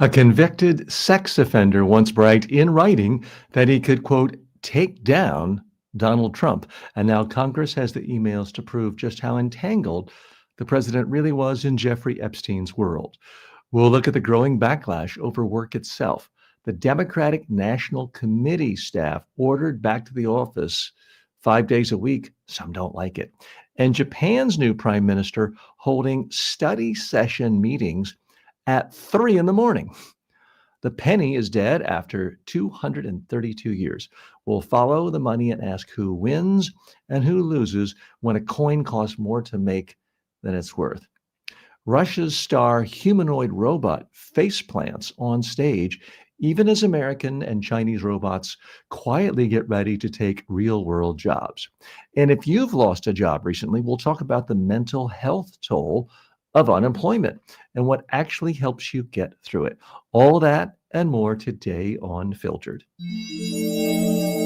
A convicted sex offender once bragged in writing that he could, quote, take down Donald Trump. And now Congress has the emails to prove just how entangled the president really was in Jeffrey Epstein's world. We'll look at the growing backlash over work itself. The Democratic National Committee staff ordered back to the office 5 days a week. Some don't like it. And Japan's new prime minister holding study session meetings at 3 in the morning. The penny is dead after 232 years. We'll follow the money and ask who wins and who loses when a coin costs more to make than it's worth. Russia's star humanoid robot faceplants on stage, even as American and Chinese robots quietly get ready to take real-world jobs. And if you've lost a job recently, we'll talk about the mental health toll of unemployment and what actually helps you get through it. All that and more today on Filtered.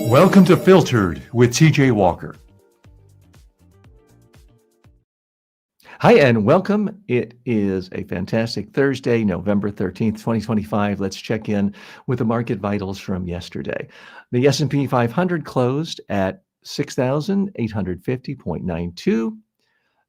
Welcome to Filtered with TJ Walker. Hi, and welcome. It is a fantastic Thursday, November 13th, 2025. Let's check in with the market vitals from yesterday. The S&P 500 closed at 6,850.92.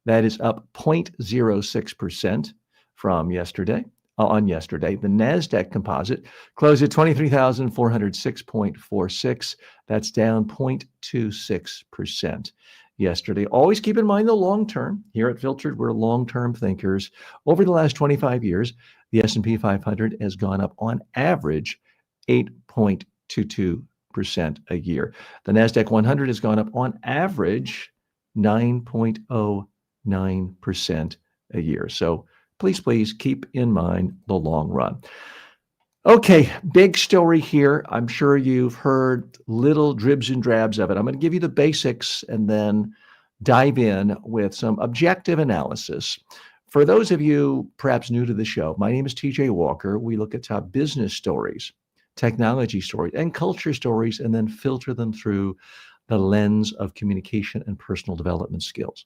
That is up 0.06% from yesterday. On yesterday, the NASDAQ composite closed at 23,406.46. That's down 0.26%. Yesterday. Always keep in mind the long term. Here at Filtered, we're long-term thinkers. Over the last 25 years, the S&P 500 has gone up on average 8.22% a year. The NASDAQ 100 has gone up on average 9.09% a year. So please keep in mind the long run. Okay, big story here. I'm sure you've heard little dribs and drabs of it. I'm going to give you the basics and then dive in with some objective analysis. For those of you perhaps new to the show, my name is TJ Walker. We look at top business stories, technology stories, and culture stories, and then filter them through the lens of communication and personal development skills.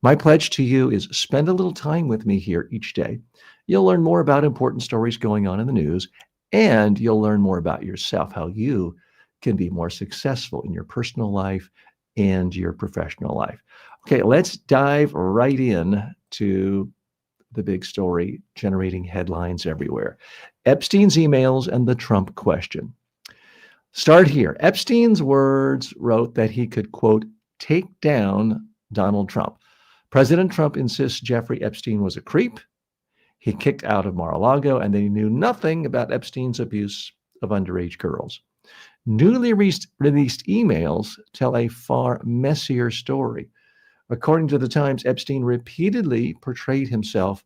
My pledge to you is spend a little time with me here each day. You'll learn more about important stories going on in the news, and you'll learn more about yourself, how you can be more successful in your personal life and your professional life. Okay, let's dive right in to the big story generating headlines everywhere. Epstein's emails and the Trump question. Start here. Epstein's words wrote that he could, quote, take down Donald Trump. President Trump insists Jeffrey Epstein was a creep. He kicked out of Mar-a-Lago, and they knew nothing about Epstein's abuse of underage girls. Newly released emails tell a far messier story. According to the Times, Epstein repeatedly portrayed himself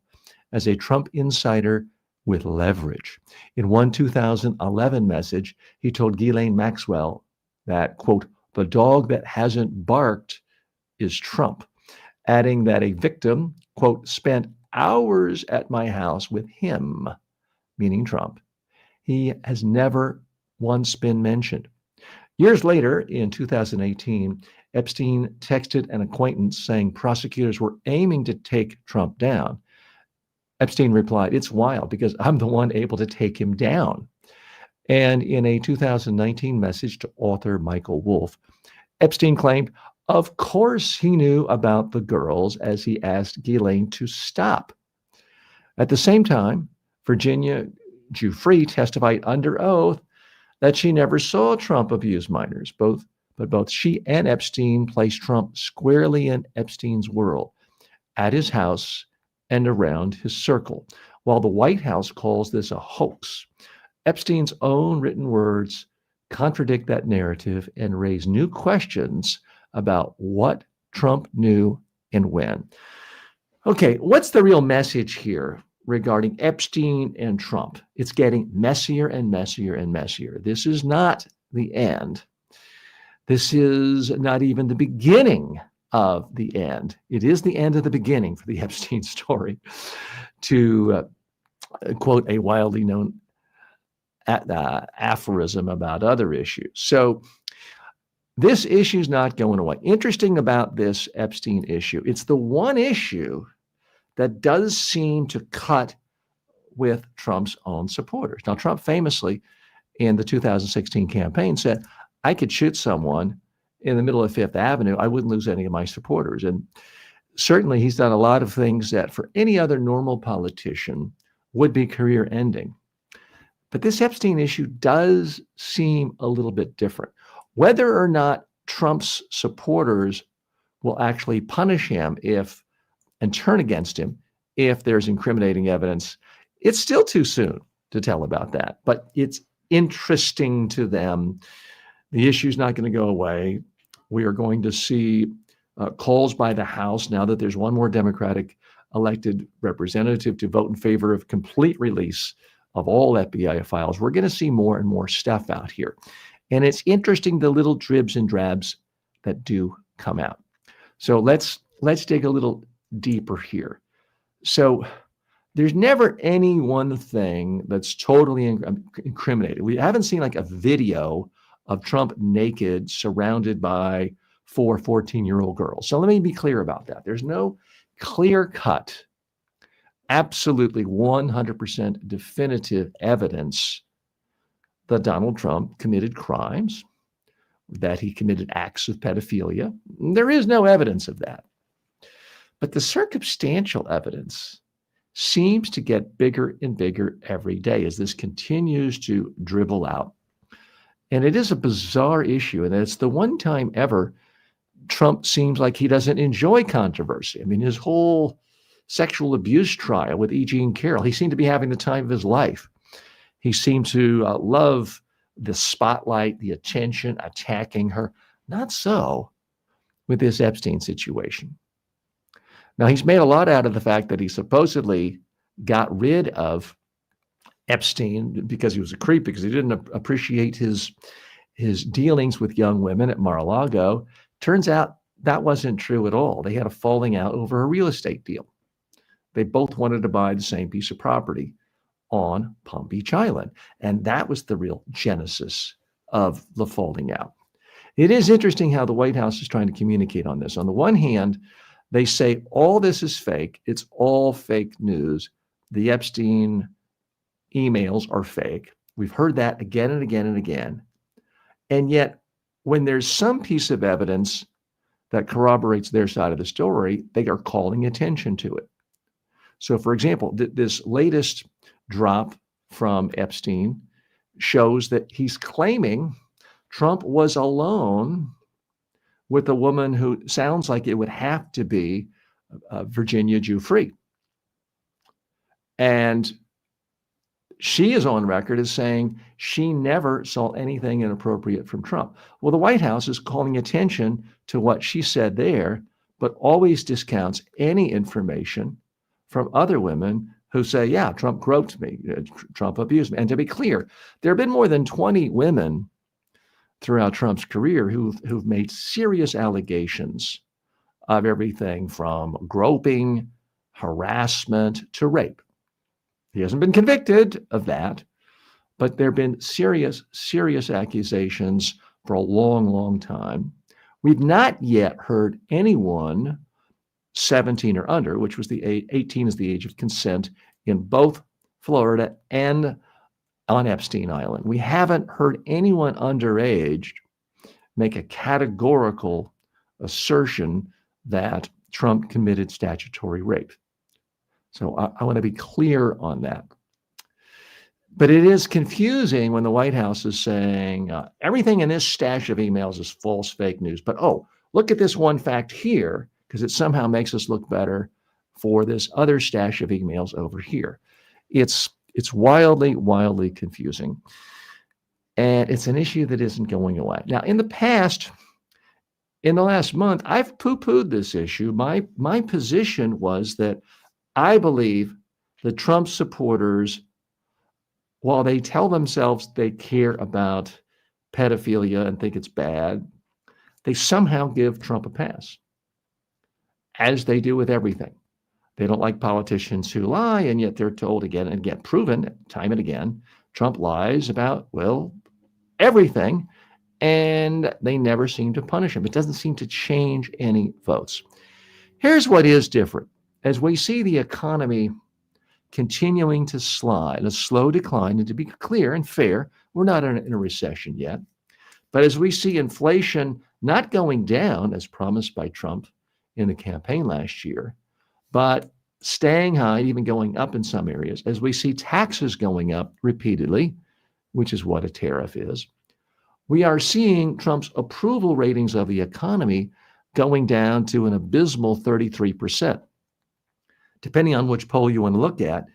as a Trump insider with leverage. In one 2011 message, he told Ghislaine Maxwell that, quote, the dog that hasn't barked is Trump, adding that a victim, quote, spent hours at my house with him, meaning Trump. He has never once been mentioned. Years later, in 2018, Epstein texted an acquaintance saying prosecutors were aiming to take Trump down. Epstein replied, it's wild because I'm the one able to take him down. And in a 2019 message to author Michael Wolff, Epstein claimed, of course he knew about the girls as he asked Ghislaine to stop. At the same time, Virginia Giuffre testified under oath that she never saw Trump abuse minors. But both she and Epstein placed Trump squarely in Epstein's world, at his house and around his circle. While the White House calls this a hoax, Epstein's own written words contradict that narrative and raise new questions about what Trump knew and when. Okay, what's the real message here regarding Epstein and Trump? It's getting messier and messier and messier. This is not the end. This is not even the beginning of the end. It is the end of the beginning for the Epstein story, to quote a widely known aphorism about other issues. So this issue is not going away. Interesting about this Epstein issue, it's the one issue that does seem to cut with Trump's own supporters. Now, Trump famously in the 2016 campaign said, I could shoot someone in the middle of Fifth Avenue. I wouldn't lose any of my supporters. And certainly he's done a lot of things that for any other normal politician would be career ending. But this Epstein issue does seem a little bit different. Whether or not Trump's supporters will actually punish him and turn against him if there's incriminating evidence, it's still too soon to tell about that. But it's interesting to them. The issue's not going to go away. We are going to see calls by the House now that there's one more Democratic elected representative to vote in favor of complete release of all FBI files. We're going to see more and more stuff out here. And it's interesting, the little dribs and drabs that do come out. So let's dig a little deeper here. So there's never any one thing that's totally incriminated. We haven't seen like a video of Trump naked surrounded by 4 14-year-old girls. So let me be clear about that. There's no clear-cut, absolutely 100% definitive evidence that Donald Trump committed crimes, that he committed acts of pedophilia. There is no evidence of that. But the circumstantial evidence seems to get bigger and bigger every day as this continues to dribble out. And it is a bizarre issue. And it's the one time ever Trump seems like he doesn't enjoy controversy. I mean, his whole sexual abuse trial with E. Jean Carroll, he seemed to be having the time of his life. He seemed to love the spotlight, the attention, attacking her. Not so with this Epstein situation. Now, he's made a lot out of the fact that he supposedly got rid of Epstein because he was a creep, because he didn't appreciate his dealings with young women at Mar-a-Lago. Turns out that wasn't true at all. They had a falling out over a real estate deal. They both wanted to buy the same piece of property on Palm Beach Island. And that was the real genesis of the falling out. It is interesting how the White House is trying to communicate on this. On the one hand, they say all this is fake. It's all fake news. The Epstein emails are fake. We've heard that again and again and again. And yet, when there's some piece of evidence that corroborates their side of the story, they are calling attention to it. So, for example, this latest drop from Epstein shows that he's claiming Trump was alone with a woman who sounds like it would have to be Virginia Giuffre. And she is on record as saying she never saw anything inappropriate from Trump. Well, the White House is calling attention to what she said there, but always discounts any information from other women who say, yeah, Trump groped me, Trump abused me. And to be clear, there have been more than 20 women throughout Trump's career who've made serious allegations of everything from groping, harassment, to rape. He hasn't been convicted of that, but there have been serious, serious accusations for a long, long time. We've not yet heard anyone 17 or under, which was 18 is the age of consent in both Florida and on Epstein Island. We haven't heard anyone underage make a categorical assertion that Trump committed statutory rape. So I want to be clear on that. But it is confusing when the White House is saying everything in this stash of emails is false, fake news. But, oh, look at this one fact here, because it somehow makes us look better for this other stash of emails over here. It's wildly, wildly confusing. And it's an issue that isn't going away. Now, in the past, in the last month, I've poo-pooed this issue. My position was that I believe the Trump supporters, while they tell themselves they care about pedophilia and think it's bad, they somehow give Trump a pass, as they do with everything. They don't like politicians who lie, and yet they're told again and again, proven time and again, Trump lies about, well, everything, and they never seem to punish him. It doesn't seem to change any votes. Here's what is different. As we see the economy continuing to slide, a slow decline. And to be clear and fair, we're not in a recession yet. But as we see inflation not going down as promised by Trump in the campaign last year, but staying high, even going up in some areas, as we see taxes going up repeatedly, which is what a tariff is, we are seeing Trump's approval ratings of the economy going down to an abysmal 33%. Depending on which poll you want to look at,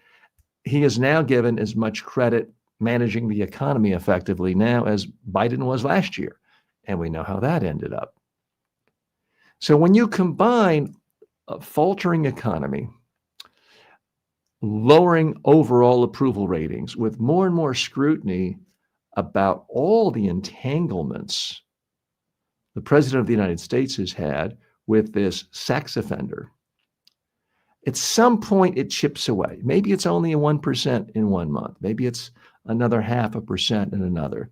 he is now given as much credit managing the economy effectively now as Biden was last year. And we know how that ended up. So when you combine a faltering economy, lowering overall approval ratings with more and more scrutiny about all the entanglements the president of the United States has had with this sex offender, at some point it chips away. Maybe it's only a 1% in 1 month. Maybe it's another 0.5% in another.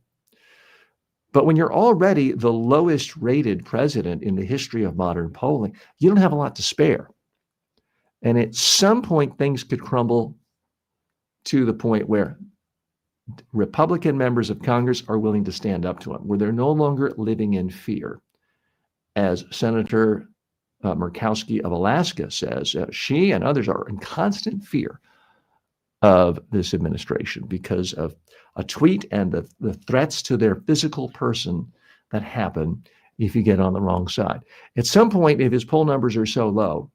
But when you're already the lowest rated president in the history of modern polling, you don't have a lot to spare. And at some point, things could crumble to the point where Republican members of Congress are willing to stand up to him, where they're no longer living in fear. As Senator Murkowski of Alaska says, she and others are in constant fear of this administration because of a tweet and the threats to their physical person that happen if you get on the wrong side. At some point, if his poll numbers are so low,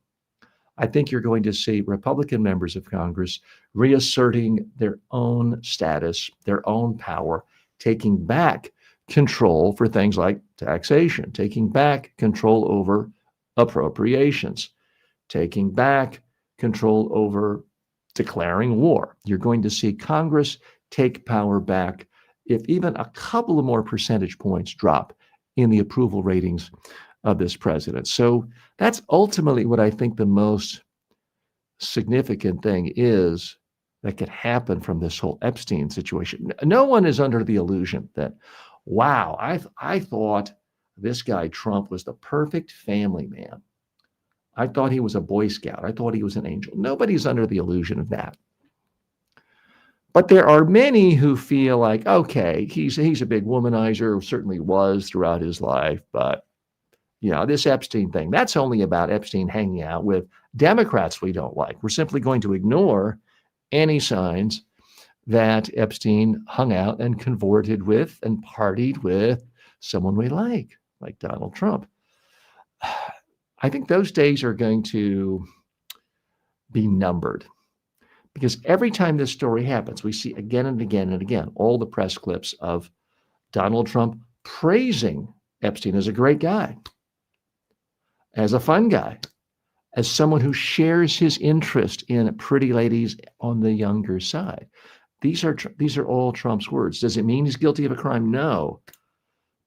I think you're going to see Republican members of Congress reasserting their own status, their own power, taking back control for things like taxation, taking back control over appropriations, taking back control over declaring war. You're going to see Congress take power back if even a couple of more percentage points drop in the approval ratings of this president. So that's ultimately what I think the most significant thing is that could happen from this whole Epstein situation. No one is under the illusion that, wow, I thought this guy Trump was the perfect family man. I thought he was a Boy Scout. I thought he was an angel. Nobody's under the illusion of that. But there are many who feel like, okay, he's a big womanizer, certainly was throughout his life, but this Epstein thing, that's only about Epstein hanging out with Democrats we don't like. We're simply going to ignore any signs that Epstein hung out and convorted with and partied with someone we like Donald Trump. I think those days are going to be numbered because every time this story happens, we see again and again and again all the press clips of Donald Trump praising Epstein as a great guy, as a fun guy, as someone who shares his interest in pretty ladies on the younger side. These are all Trump's words. Does it mean he's guilty of a crime? No.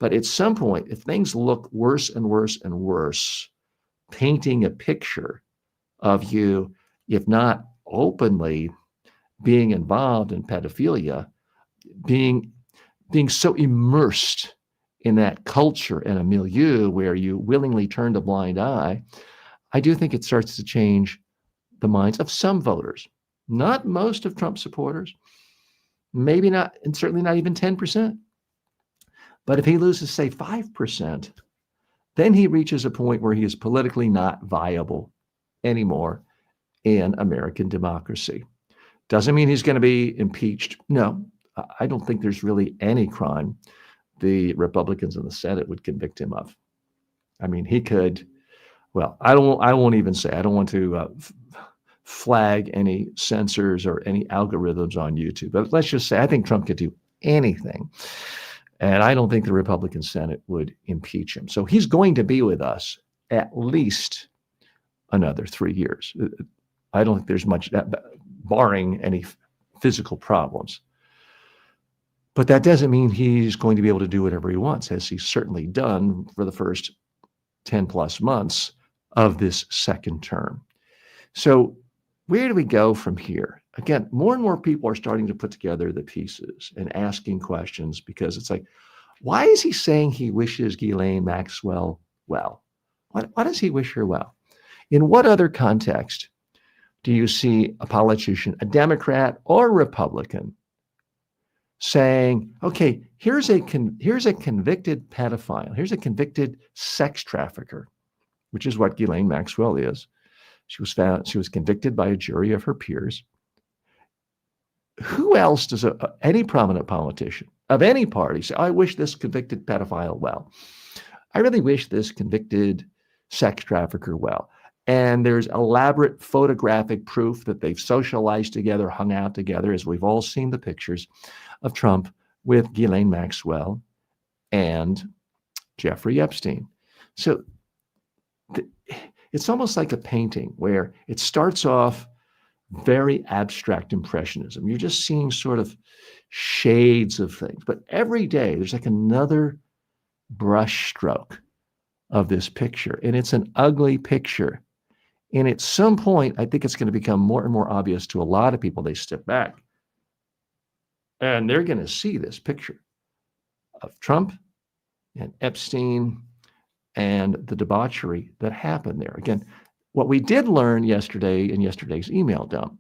But at some point, if things look worse and worse and worse, painting a picture of you, if not openly being involved in pedophilia, being so immersed in that culture and a milieu where you willingly turned a blind eye, I do think it starts to change the minds of some voters, not most of Trump supporters, maybe not, and certainly not even 10%. But if he loses, say, 5%, then he reaches a point where he is politically not viable anymore in American democracy. Doesn't mean he's going to be impeached. No, I don't think there's really any crime the Republicans in the Senate would convict him of. I mean, he could, well, I won't even say, I don't want to flag any censors or any algorithms on YouTube, but let's just say I think Trump could do anything. And I don't think the Republican Senate would impeach him. So he's going to be with us at least another 3 years. I don't think there's much, barring any physical problems. But that doesn't mean he's going to be able to do whatever he wants, as he's certainly done for the first 10 plus months of this second term. So where do we go from here? Again, more and more people are starting to put together the pieces and asking questions because it's like, why is he saying he wishes Ghislaine Maxwell well? Why does he wish her well? In what other context do you see a politician, a Democrat or Republican, saying, okay, here's a convicted pedophile, here's a convicted sex trafficker, which is what Ghislaine Maxwell is. She was convicted by a jury of her peers. Who else does any prominent politician of any party say, I wish this convicted pedophile well? I really wish this convicted sex trafficker well. And there's elaborate photographic proof that they've socialized together, hung out together, as we've all seen the pictures of Trump with Ghislaine Maxwell and Jeffrey Epstein. So it's almost like a painting where it starts off very abstract impressionism. You're just seeing sort of shades of things. But every day there's like another brush stroke of this picture. And it's an ugly picture. And at some point, I think it's going to become more and more obvious to a lot of people. They step back and they're going to see this picture of Trump and Epstein and the debauchery that happened there. Again, what we did learn yesterday in yesterday's email dump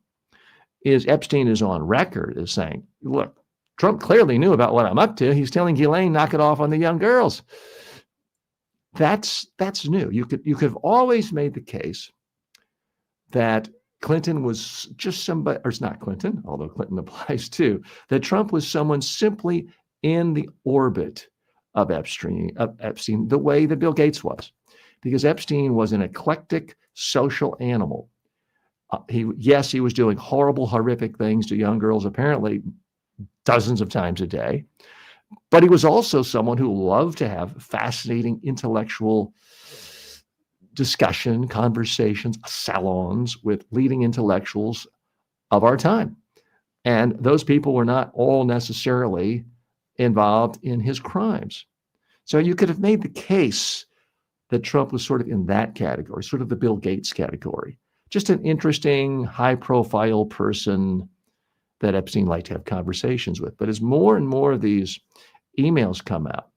is Epstein is on record as saying, look, Trump clearly knew about what I'm up to. He's telling Ghislaine, knock it off on the young girls. That's new. You could have always made the case that Clinton was just somebody, or it's not Clinton, although Clinton applies too, that Trump was someone simply in the orbit of Epstein, the way that Bill Gates was. Because Epstein was an eclectic social animal. He was doing horrible, horrific things to young girls, apparently dozens of times a day. But he was also someone who loved to have fascinating intellectual discussion, conversations, salons with leading intellectuals of our time. And those people were not all necessarily involved in his crimes. So you could have made the case that Trump was sort of in that category, sort of the Bill Gates category. Just an interesting, high-profile person that Epstein liked to have conversations with. But as more and more of these emails come out,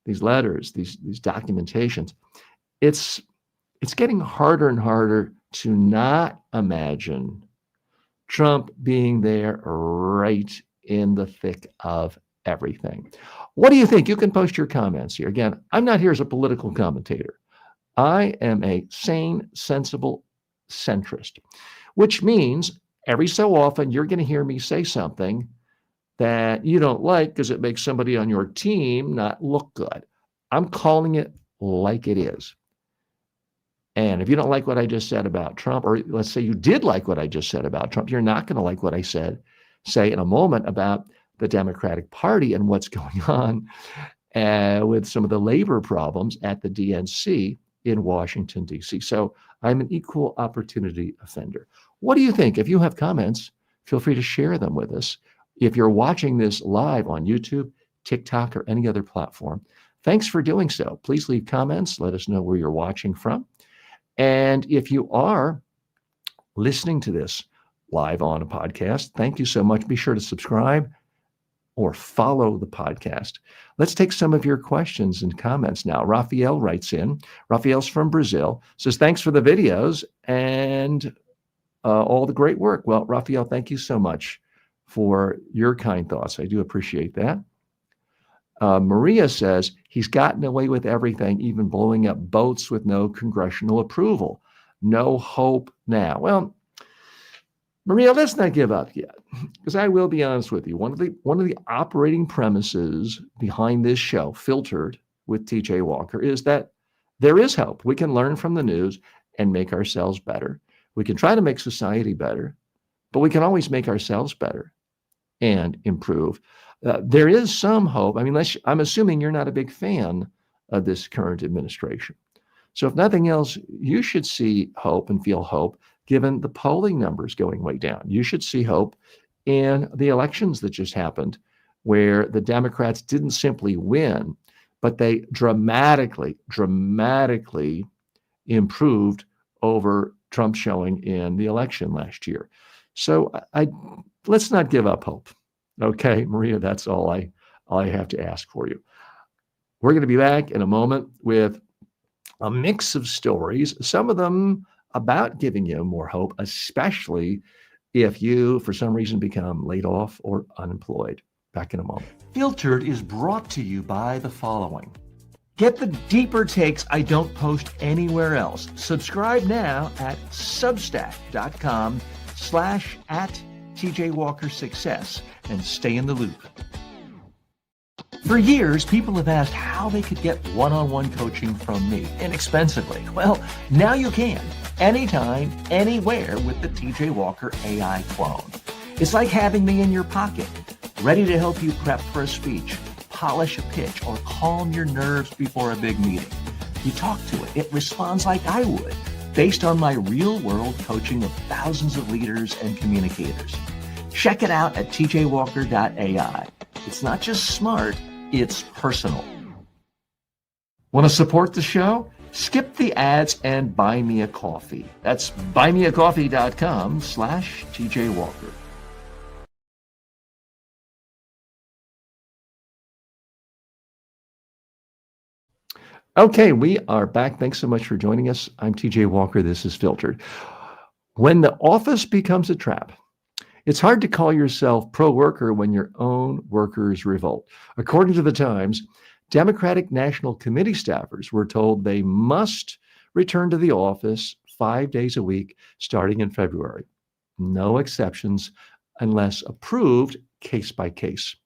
these letters, these documentations, it's getting harder and harder to not imagine Trump being there right in the thick of everything. What do you think? You can post your comments here. Again, I'm not here as a political commentator. I am a sane, sensible centrist, which means every so often you're going to hear me say something that you don't like because it makes somebody on your team not look good. I'm calling it like it is. And if you don't like what I just said about Trump, or let's say you did like what I just said about Trump, you're not going to like what I say in a moment about the Democratic Party and what's going on with some of the labor problems at the DNC in Washington, D.C. So I'm an equal opportunity offender. What do you think? If you have comments, feel free to share them with us. If you're watching this live on YouTube, TikTok, or any other platform, thanks for doing so. Please leave comments. Let us know where you're watching from. And if you are listening to this live on a podcast, thank you so much. Be sure to subscribe or follow the podcast. Let's take some of your questions and comments now. Raphael writes in. Raphael's from Brazil, says, thanks for the videos and all the great work. Well, Raphael, thank you so much for your kind thoughts. I do appreciate that. Maria says, he's gotten away with everything, even blowing up boats with no congressional approval. No hope now. Well, Maria, let's not give up yet, because I will be honest with you. One of the operating premises behind this show, Filtered with TJ Walker, is that there is hope. We can learn from the news and make ourselves better. We can try to make society better, but we can always make ourselves better and improve. There is some hope. I mean, I'm assuming you're not a big fan of this current administration. So if nothing else, you should see hope and feel hope given the polling numbers going way down. You should see hope in the elections that just happened, where the Democrats didn't simply win, but they dramatically improved over Trump showing in the election last year. So let's not give up hope. Okay, Maria, that's all I have to ask for you. We're going to be back in a moment with a mix of stories. Some of them about giving you more hope, especially if you, for some reason, become laid off or unemployed. Back in a moment. Filtered is brought to you by the following. Get the deeper takes I don't post anywhere else. Subscribe now at substack.com/@TJWalkerSuccess and stay in the loop. For years, people have asked how they could get one-on-one coaching from me inexpensively. Well, now you can, anytime, anywhere with the TJ Walker AI clone. It's like having me in your pocket, ready to help you prep for a speech, polish a pitch, or calm your nerves before a big meeting. You talk to it, it responds like I would, based on my real-world coaching of thousands of leaders and communicators. Check it out at tjwalker.ai. It's not just smart, it's personal. Want to support the show? Skip the ads and buy me a coffee. That's buymeacoffee.com/TJWalker. Okay, we are back. Thanks so much for joining us. I'm TJ Walker. This is Filtered. When the office becomes a trap, it's hard to call yourself pro-worker when your own workers revolt. According to the Times, Democratic National Committee staffers were told they must return to the office 5 days a week starting in February. No exceptions unless approved case by case.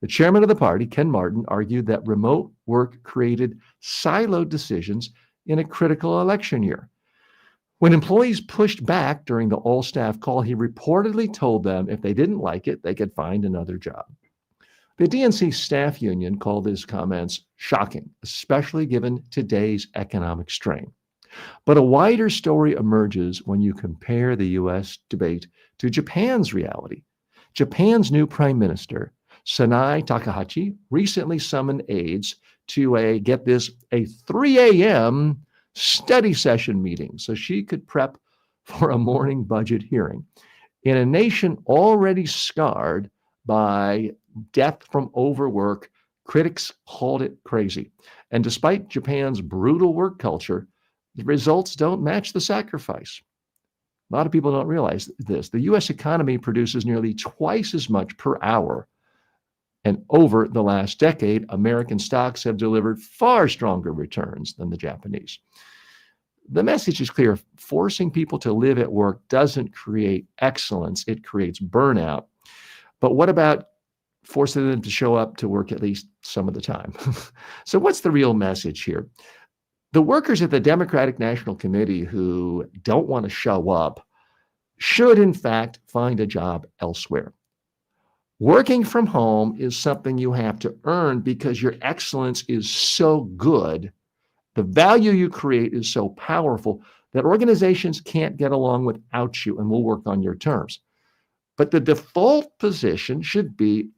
The chairman of the party, Ken Martin, argued that remote work created siloed decisions in a critical election year. When employees pushed back during the all-staff call, he reportedly told them if they didn't like it, they could find another job. The DNC staff union called his comments shocking, especially given today's economic strain. But a wider story emerges when you compare the U.S. debate to Japan's reality. Japan's new prime minister, Sanai Takahashi, recently summoned aides to a 3 a.m. study session meeting so she could prep for a morning budget hearing. In a nation already scarred by death from overwork, critics called it crazy. And despite Japan's brutal work culture, the results don't match the sacrifice. A lot of people don't realize this. The U.S. economy produces nearly twice as much per hour. And over the last decade, American stocks have delivered far stronger returns than the Japanese. The message is clear. Forcing people to live at work doesn't create excellence. It creates burnout. But what about forcing them to show up to work at least some of the time? So what's the real message here? The workers at the Democratic National Committee who don't want to show up should, in fact, find a job elsewhere. Working from home is something you have to earn because your excellence is so good. The value you create is so powerful that organizations can't get along without you and will work on your terms. But the default position should be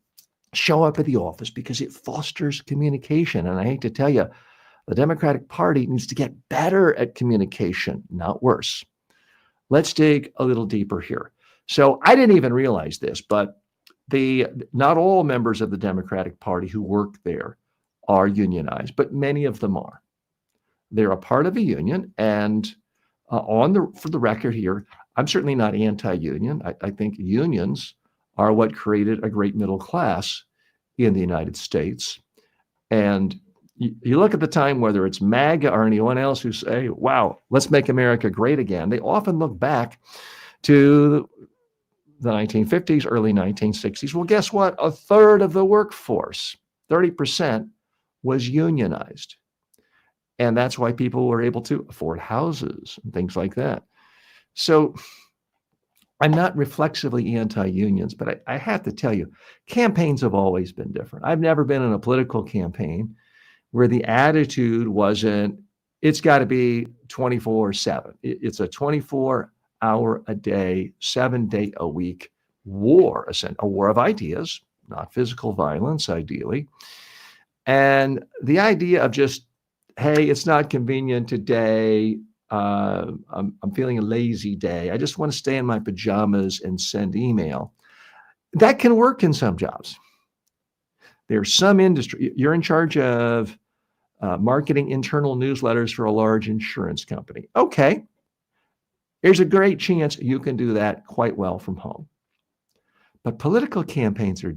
show up at the office because it fosters communication. And I hate to tell you, the Democratic Party needs to get better at communication, not worse. Let's dig a little deeper here. So I didn't even realize this, but not all members of the Democratic Party who work there are unionized, but many of them are. They're a part of a union, and for the record here, I'm certainly not anti-union. I think unions are what created a great middle class in the United States. And you look at the time, whether it's MAGA or anyone else who say, wow, let's make America great again, they often look back to the 1950s, early 1960s. Well, guess what? A third of the workforce, 30%, was unionized. And that's why people were able to afford houses and things like that. So I'm not reflexively anti-unions, but I have to tell you, campaigns have always been different. I've never been in a political campaign where the attitude wasn't, it's got to be 24/7. It's a 24-hour a day, 7-day a week war, a war of ideas, not physical violence, ideally. And the idea of just, hey, it's not convenient today. I'm feeling a lazy day. I just want to stay in my pajamas and send email. That can work in some jobs. There's some industry. You're in charge of marketing internal newsletters for a large insurance company. Okay. There's a great chance you can do that quite well from home. But political campaigns are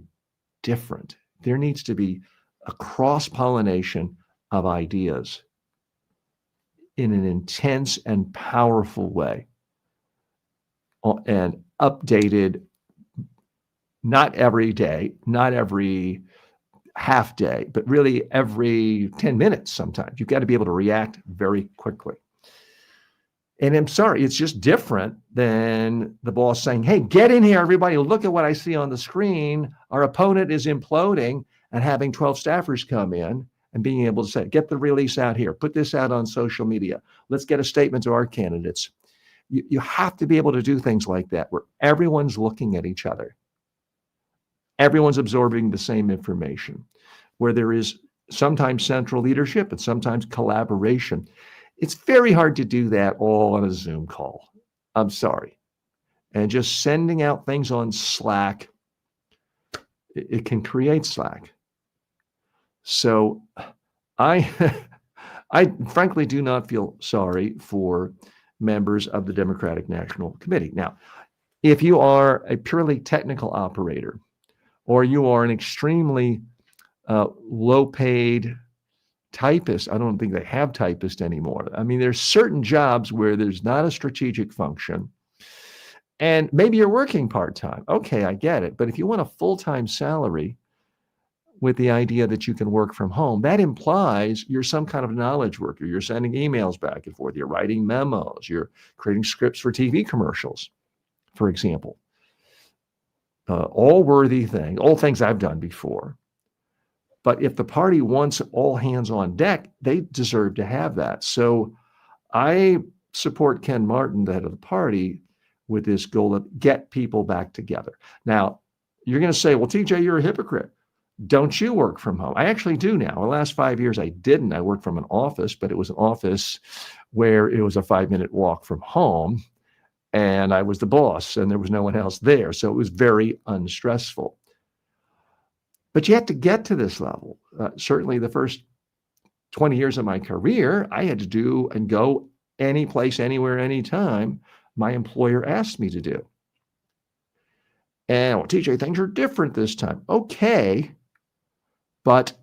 different. There needs to be a cross-pollination of ideas in an intense and powerful way, and updated not every day, not every half day, but really every 10 minutes sometimes. You've got to be able to react very quickly. And I'm sorry, it's just different than the boss saying, hey, get in here, everybody. Look at what I see on the screen. Our opponent is imploding, and having 12 staffers come in and being able to say, get the release out here, put this out on social media. Let's get a statement to our candidates. You have to be able to do things like that where everyone's looking at each other. Everyone's absorbing the same information, where there is sometimes central leadership and sometimes collaboration. It's very hard to do that all on a Zoom call. I'm sorry. And just sending out things on Slack, it can create Slack. So I frankly do not feel sorry for members of the Democratic National Committee. Now, if you are a purely technical operator, or you are an extremely low-paid typist, I don't think they have typists anymore. I mean, there's certain jobs where there's not a strategic function, and maybe you're working part-time. Okay, I get it. But if you want a full-time salary with the idea that you can work from home, that implies you're some kind of knowledge worker. You're sending emails back and forth. You're writing memos. You're creating scripts for TV commercials, for example. All worthy things, all things I've done before. But if the party wants all hands on deck, they deserve to have that. So I support Ken Martin, the head of the party, with this goal of get people back together. Now, you're going to say, well, TJ, you're a hypocrite. Don't you work from home? I actually do now. The last 5 years, I didn't. I worked from an office, but it was an office where it was a 5-minute walk from home. And I was the boss, and there was no one else there. So it was very unstressful. But you have to get to this level. Certainly the first 20 years of my career, I had to do and go any place, anywhere, anytime my employer asked me to do. And, well, TJ, things are different this time. Okay, but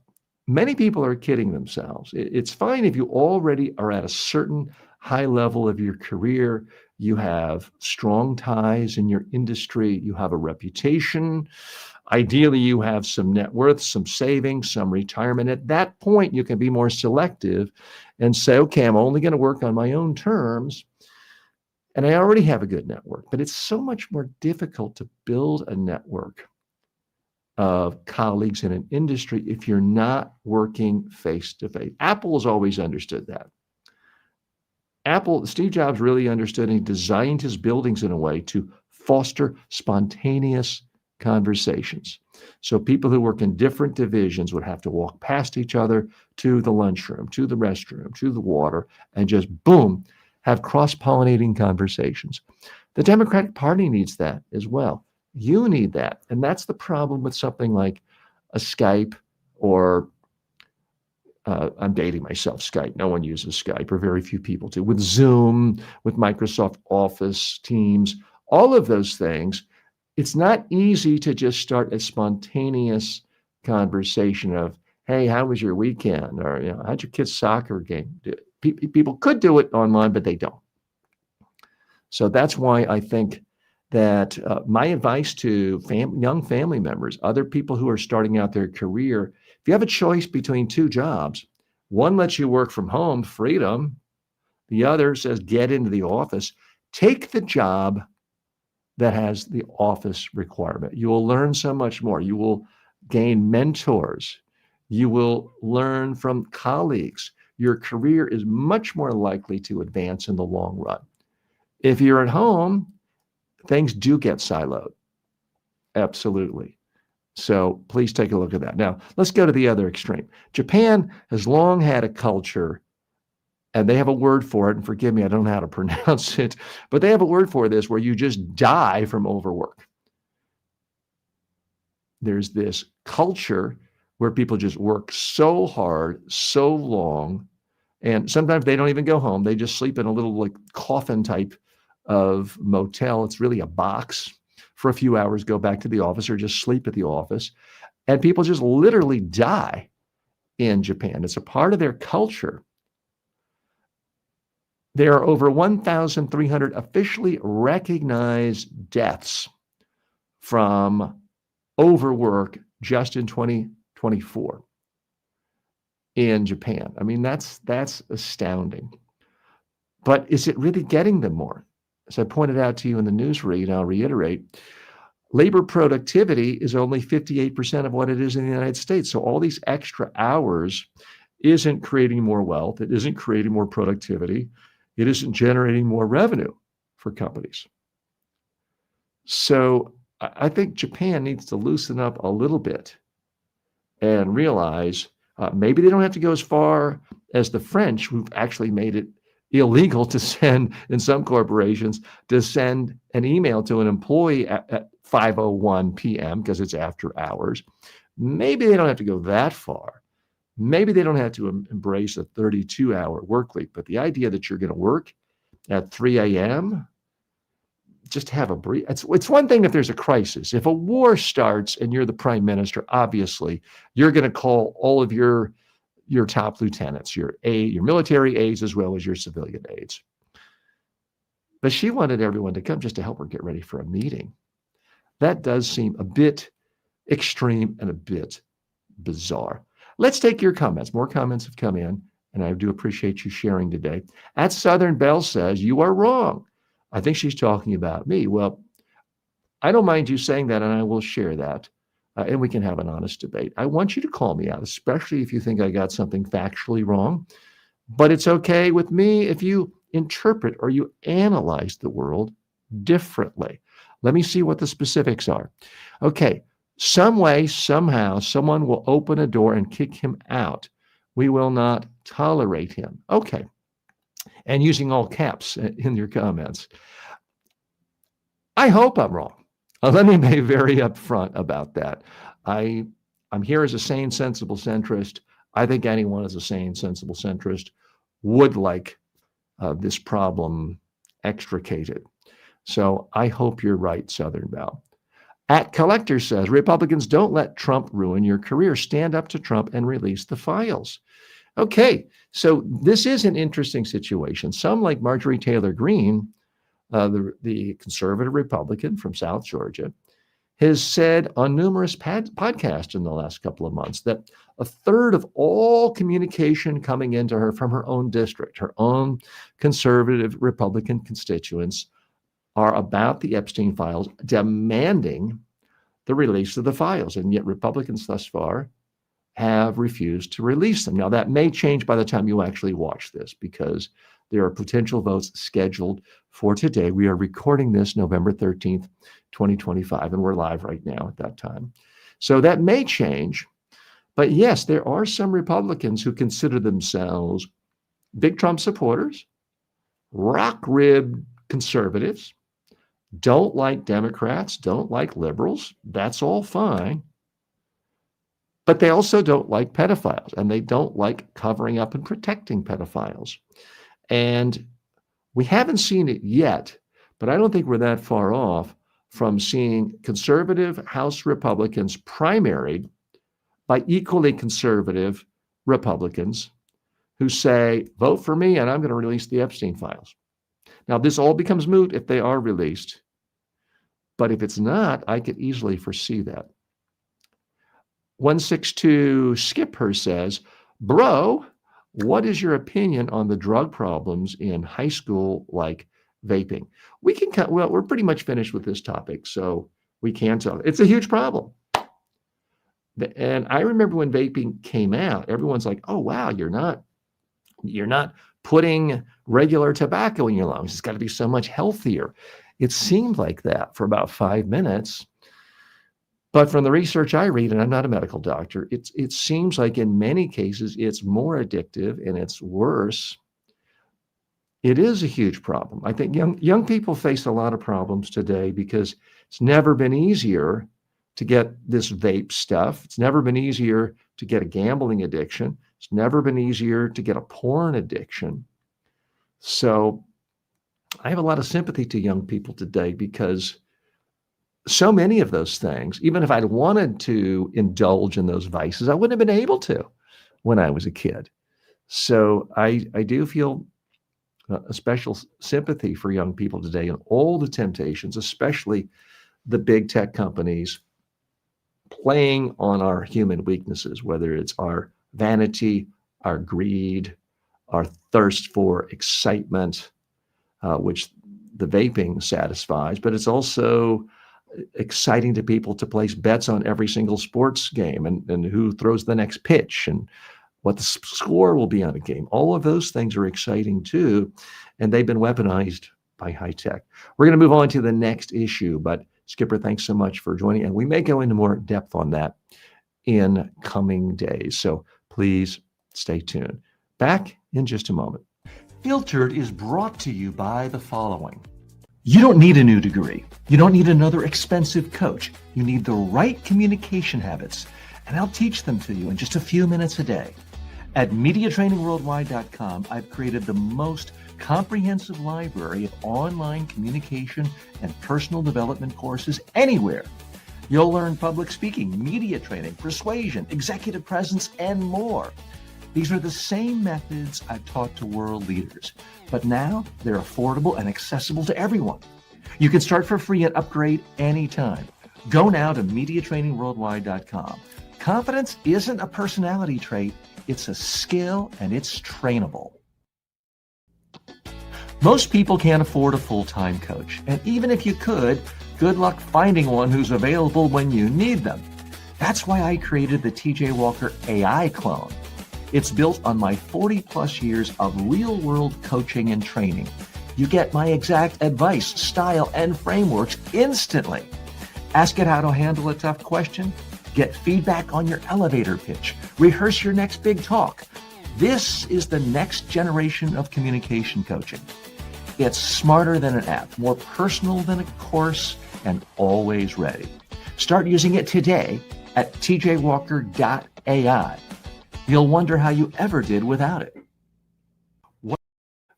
many people are kidding themselves. It's fine if you already are at a certain high level of your career. You have strong ties in your industry. You have a reputation. Ideally, you have some net worth, some savings, some retirement. At that point, you can be more selective and say, okay, I'm only going to work on my own terms. And I already have a good network. But it's so much more difficult to build a network of colleagues in an industry if you're not working face to face. Apple has always understood that. Steve Jobs really understood, and he designed his buildings in a way to foster spontaneous conversations. So people who work in different divisions would have to walk past each other to the lunchroom, to the restroom, to the water, and just boom, have cross-pollinating conversations. The Democratic Party needs that as well. You need that. And that's the problem with something like a Skype or I'm dating myself, Skype. No one uses Skype, or very few people do. With Zoom, with Microsoft Office, Teams, all of those things, it's not easy to just start a spontaneous conversation of, hey, how was your weekend? Or, how'd your kid's soccer game do? People could do it online, but they don't. So that's why I think that my advice to young family members, other people who are starting out their career, if you have a choice between two jobs, one lets you work from home, freedom. The other says, get into the office. Take the job that has the office requirement. You will learn so much more. You will gain mentors. You will learn from colleagues. Your career is much more likely to advance in the long run. If you're at home, things do get siloed. Absolutely. So please take a look at that. Now, let's go to the other extreme. Japan has long had a culture, and they have a word for it, and forgive me, I don't know how to pronounce it, but they have a word for this where you just die from overwork. There's this culture where people just work so hard, so long, and sometimes they don't even go home. They just sleep in a little like coffin type of motel. It's really a box for a few hours, go back to the office or just sleep at the office. And people just literally die in Japan. It's a part of their culture. There are over 1,300 officially recognized deaths from overwork just in 2024 in Japan. I mean, that's astounding. But is it really getting them more? As I pointed out to you in the news read, I'll reiterate, labor productivity is only 58% of what it is in the United States. So all these extra hours isn't creating more wealth. It isn't creating more productivity. It isn't generating more revenue for companies. So I think Japan needs to loosen up a little bit and realize maybe they don't have to go as far as the French, who've actually made it illegal to send, in some corporations, to send an email to an employee at 5:01 p.m. because it's after hours. Maybe they don't have to go that far. Maybe they don't have to embrace a 32-hour work week, but the idea that you're going to work at 3 a.m., just have a brief. It's one thing if there's a crisis. If a war starts and you're the prime minister, obviously, you're going to call all of your top lieutenants, your military aides, as well as your civilian aides. But she wanted everyone to come just to help her get ready for a meeting. That does seem a bit extreme and a bit bizarre. Let's take your comments. More comments have come in, and I do appreciate you sharing today. At Southern Belle says, you are wrong. I think she's talking about me. Well, I don't mind you saying that, and I will share that, and we can have an honest debate. I want you to call me out, especially if you think I got something factually wrong. But it's okay with me if you interpret or you analyze the world differently. Let me see what the specifics are. Okay, some way, somehow, someone will open a door and kick him out. We will not tolerate him. Okay. And using all caps in your comments. I hope I'm wrong. Let me be very upfront about that. I'm here as a sane, sensible centrist. I think anyone as a sane, sensible centrist would like this problem extricated. So I hope you're right, Southern Belle. At Collector says, Republicans, don't let Trump ruin your career. Stand up to Trump and release the files. Okay, so this is an interesting situation. Some, like Marjorie Taylor Greene, the conservative Republican from South Georgia, has said on numerous podcasts in the last couple of months that a third of all communication coming into her from her own district, her own conservative Republican constituents, are about the Epstein files, demanding the release of the files. And yet Republicans thus far have refused to release them. Now, that may change by the time you actually watch this, because there are potential votes scheduled for today. We are recording this November 13th, 2025, and we're live right now at that time. So that may change. But yes, there are some Republicans who consider themselves big Trump supporters, rock-ribbed conservatives, don't like Democrats, don't like liberals. That's all fine. But they also don't like pedophiles, and they don't like covering up and protecting pedophiles. And we haven't seen it yet, but I don't think we're that far off from seeing conservative House Republicans primaried by equally conservative Republicans who say, vote for me and I'm going to release the Epstein files. Now, this all becomes moot if they are released. But if it's not, I could easily foresee that. 162 Skipper says, bro, what is your opinion on the drug problems in high school like vaping? We're pretty much finished with this topic, so we can talk. It's a huge problem. And I remember when vaping came out, everyone's like, oh, wow, you're not putting regular tobacco in your lungs. It's got to be so much healthier. It seemed like that for about 5 minutes. But from the research I read, and I'm not a medical doctor, it seems like in many cases it's more addictive and it's worse. It is a huge problem. I think young people face a lot of problems today because it's never been easier to get this vape stuff. It's never been easier to get a gambling addiction. It's never been easier to get a porn addiction. So I have a lot of sympathy to young people today because so many of those things, even if I'd wanted to indulge in those vices, I wouldn't have been able to when I was a kid. So I do feel a special sympathy for young people today and all the temptations, especially the big tech companies playing on our human weaknesses, whether it's our vanity, our greed, our thirst for excitement, which the vaping satisfies, but it's also exciting to people to place bets on every single sports game and who throws the next pitch and what the score will be on a game. All of those things are exciting too, and they've been weaponized by high tech. We're going to move on to the next issue, but Skipper, thanks so much for joining, and we may go into more depth on that in coming days. So please stay tuned. Back in just a moment. Filtered is brought to you by the following. You don't need a new degree. You don't need another expensive coach. You need the right communication habits, and I'll teach them to you in just a few minutes a day. At MediaTrainingWorldwide.com, I've created the most comprehensive library of online communication and personal development courses anywhere. You'll learn public speaking, media training, persuasion, executive presence, and more. These are the same methods I've taught to world leaders, but now they're affordable and accessible to everyone. You can start for free and upgrade anytime. Go now to MediaTrainingWorldwide.com. Confidence isn't a personality trait, it's a skill and it's trainable. Most people can't afford a full-time coach, and even if you could, good luck finding one who's available when you need them. That's why I created the TJ Walker AI clone. It's built on my 40 plus years of real-world coaching and training. You get my exact advice, style, and frameworks instantly. Ask it how to handle a tough question, get feedback on your elevator pitch, rehearse your next big talk. This is the next generation of communication coaching. It's smarter than an app, more personal than a course, and always ready. Start using it today at tjwalker.ai. You'll wonder how you ever did without it.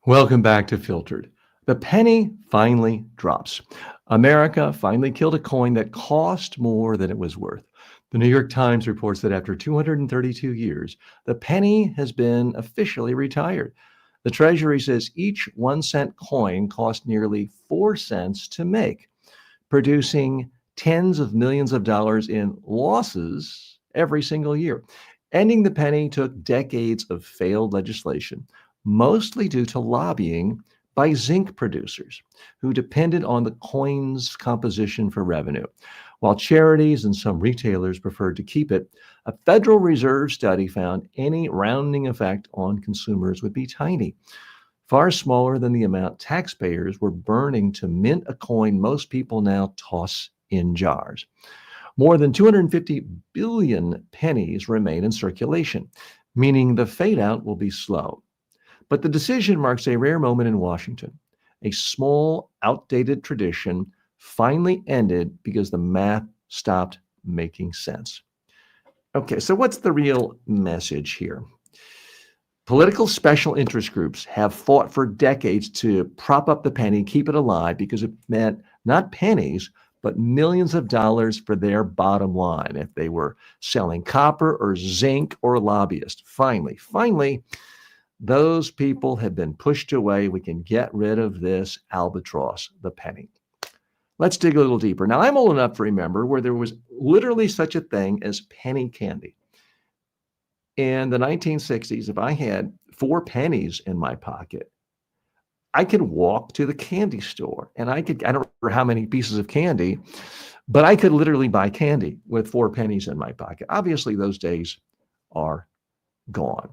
Welcome back to Filtered. The penny finally drops. America finally killed a coin that cost more than it was worth. The New York Times reports that after 232 years, the penny has been officially retired. The Treasury says each 1-cent coin cost nearly 4 cents to make, producing tens of millions of dollars in losses every single year. Ending the penny took decades of failed legislation, mostly due to lobbying by zinc producers who depended on the coin's composition for revenue. While charities and some retailers preferred to keep it, a Federal Reserve study found any rounding effect on consumers would be tiny, far smaller than the amount taxpayers were burning to mint a coin most people now toss in jars. More than 250 billion pennies remain in circulation, meaning the fade out will be slow. But the decision marks a rare moment in Washington. A small, outdated tradition finally ended because the math stopped making sense. Okay, so what's the real message here? Political special interest groups have fought for decades to prop up the penny, keep it alive, because it meant not pennies, but millions of dollars for their bottom line if they were selling copper or zinc or lobbyists. Finally, those people have been pushed away. We can get rid of this albatross, the penny. Let's dig a little deeper. Now, I'm old enough to remember where there was literally such a thing as penny candy. In the 1960s, if I had 4 pennies in my pocket, I could walk to the candy store and I don't remember how many pieces of candy, but I could literally buy candy with 4 pennies in my pocket. Obviously, those days are gone.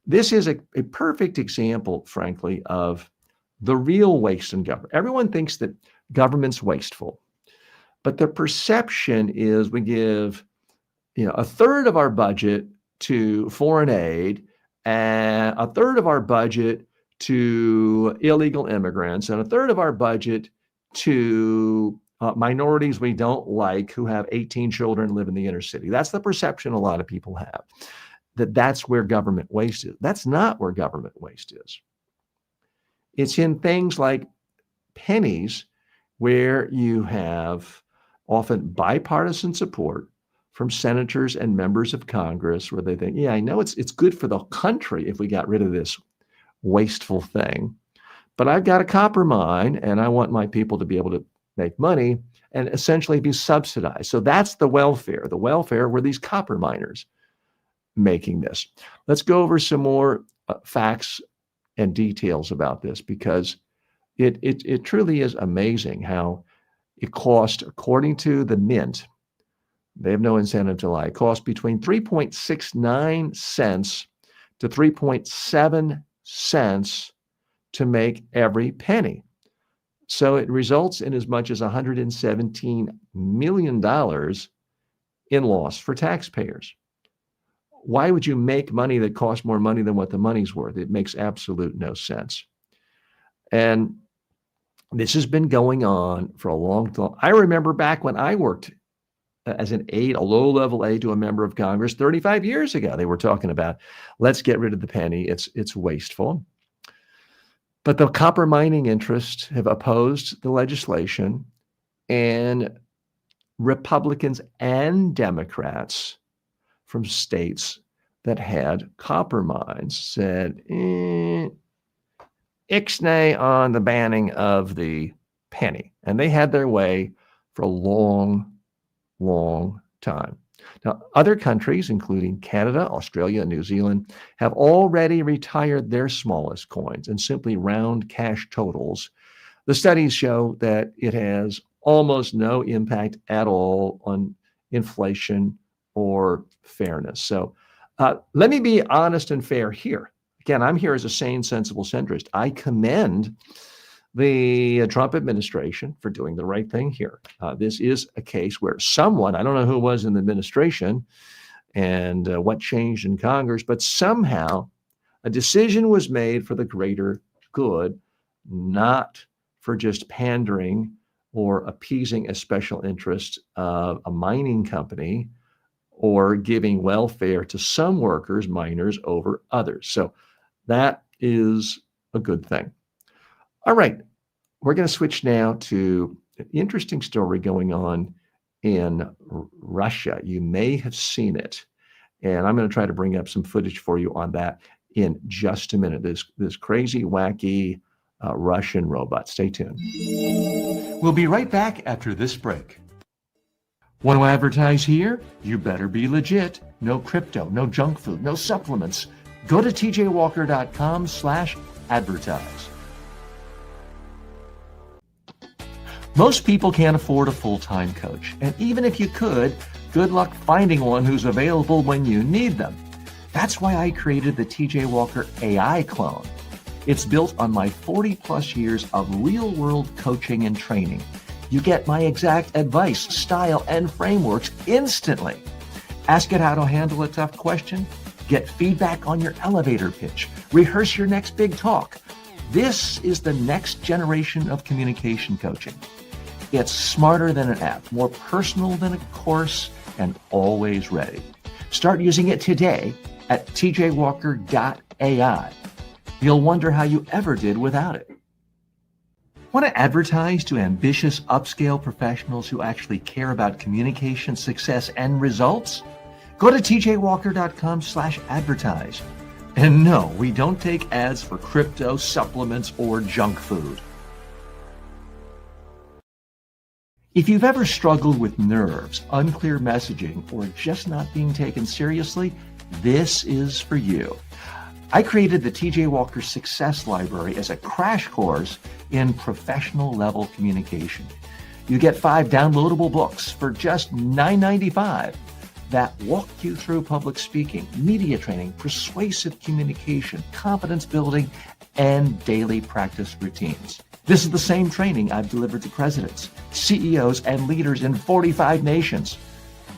This is a perfect example, frankly, of the real waste in government. Everyone thinks that government's wasteful, but the perception is we give, a third of our budget to foreign aid and a third of our budget to illegal immigrants and a third of our budget to minorities we don't like who have 18 children live in the inner city. That's the perception a lot of people have, that's where government waste is. That's not where government waste is. It's in things like Pennies, where you have often bipartisan support from senators and members of Congress, where they think, yeah, I know it's good for the country if we got rid of this wasteful thing, but I've got a copper mine and I want my people to be able to make money and essentially be subsidized. So that's the welfare. The welfare were these copper miners making this. Let's go over some more facts and details about this, because it truly is amazing how it cost, according to the Mint, they have no incentive to lie, it cost between 3.69 cents to 3.7 cents to make every penny. So it results in as much as $117 million in loss for taxpayers. Why would you make money that costs more money than what the money's worth? It makes absolute no sense. And this has been going on for a long time. I remember back when I worked as an aide, a low-level aide to a member of Congress 35 years ago, they were talking about, let's get rid of the penny. It's wasteful. But the copper mining interests have opposed the legislation, and Republicans and Democrats from states that had copper mines said, ixnay on the banning of the penny. And they had their way for a long, long time. Now, other countries, including Canada, Australia, and New Zealand, have already retired their smallest coins and simply round cash totals. The studies show that it has almost no impact at all on inflation or fairness. So let me be honest and fair here. Again, I'm here as a sane, sensible centrist. I commend the Trump administration for doing the right thing here. This is a case where someone, I don't know who it was in the administration and what changed in Congress, but somehow a decision was made for the greater good, not for just pandering or appeasing a special interest of a mining company or giving welfare to some workers, miners, over others. So that is a good thing. All right, we're going to switch now to an interesting story going on in Russia. You may have seen it, and I'm going to try to bring up some footage for you on that in just a minute. This crazy, wacky Russian robot. Stay tuned. We'll be right back after this break. Want to advertise here? You better be legit. No crypto, no junk food, no supplements. Go to tjwalker.com/advertise. Most people can't afford a full-time coach. And even if you could, good luck finding one who's available when you need them. That's why I created the TJ Walker AI clone. It's built on my 40-plus years of real-world coaching and training. You get my exact advice, style, and frameworks instantly. Ask it how to handle a tough question. Get feedback on your elevator pitch. Rehearse your next big talk. This is the next generation of communication coaching. It's smarter than an app, more personal than a course, and always ready. Start using it today at tjwalker.ai. You'll wonder how you ever did without it. Want to advertise to ambitious upscale professionals who actually care about communication, success, and results? Go to tjwalker.com/advertise. And no, we don't take ads for crypto, supplements, or junk food. If you've ever struggled with nerves, unclear messaging, or just not being taken seriously, this is for you. I created the TJ Walker Success Library as a crash course in professional level communication. You get 5 downloadable books for just $9.95 that walk you through public speaking, media training, persuasive communication, confidence building, and daily practice routines. This is the same training I've delivered to presidents, CEOs, and leaders in 45 nations,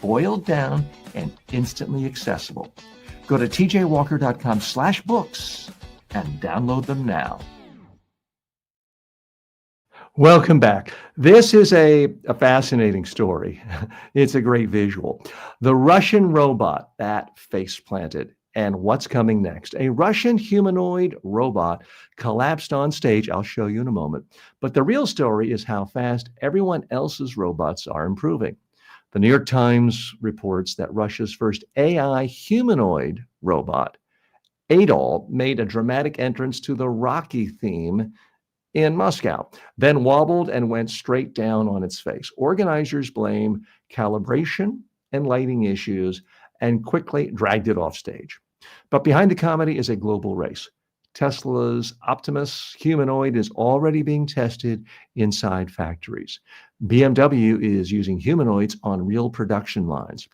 boiled down and instantly accessible. Go to tjwalker.com/books and download them now. Welcome back. This is a fascinating story. It's a great visual. The Russian robot that face planted And what's coming next? A Russian humanoid robot collapsed on stage. I'll show you in a moment. But the real story is how fast everyone else's robots are improving. The New York Times reports that Russia's first AI humanoid robot, Adol, made a dramatic entrance to the Rocky theme in Moscow, then wobbled and went straight down on its face. Organizers blame calibration and lighting issues and quickly dragged it off stage. But behind the comedy is a global race. Tesla's Optimus humanoid is already being tested inside factories. BMW is using humanoids on real production lines.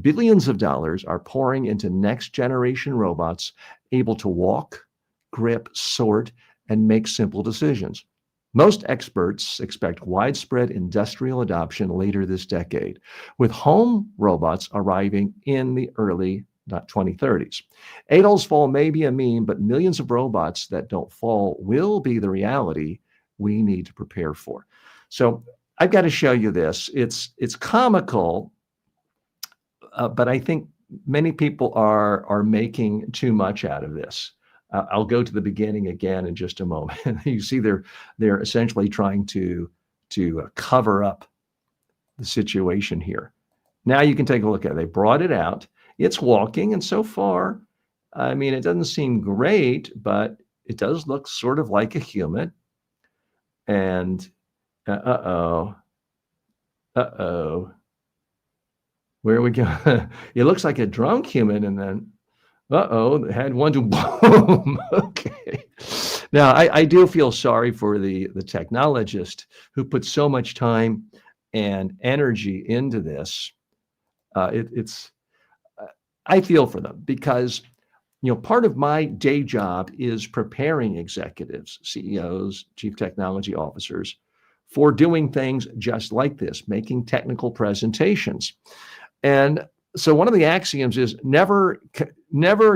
Billions of dollars are pouring into next generation robots able to walk, grip, sort, and make simple decisions. Most experts expect widespread industrial adoption later this decade, with home robots arriving in the early 2030s. Adol's fall may be a meme, but millions of robots that don't fall will be the reality we need to prepare for. So I've got to show you this. It's comical, but I think many people are making too much out of this. I'll go to the beginning again in just a moment. You see, they're essentially trying to cover up the situation here. Now you can take a look at it. They brought it out. It's walking, and so far, I mean, it doesn't seem great, but it does look sort of like a human. And uh-oh, where are we going? It looks like a drunk human, and then had one to boom. Okay. Now, I do feel sorry for the technologist who put so much time and energy into this. I feel for them because, part of my day job is preparing executives, CEOs, chief technology officers for doing things just like this, making technical presentations. And so one of the axioms is never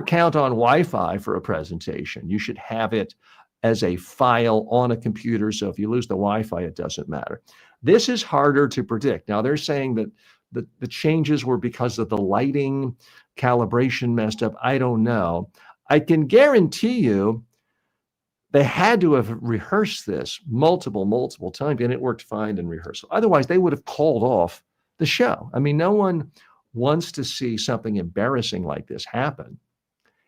count on Wi-Fi for a presentation. You should have it as a file on a computer. So if you lose the Wi-Fi, it doesn't matter. This is harder to predict. Now they're saying that the changes were because of the lighting, calibration messed up. I don't know. I can guarantee you they had to have rehearsed this multiple times, and it worked fine in rehearsal. Otherwise, they would have called off the show. I mean, no one wants to see something embarrassing like this happen.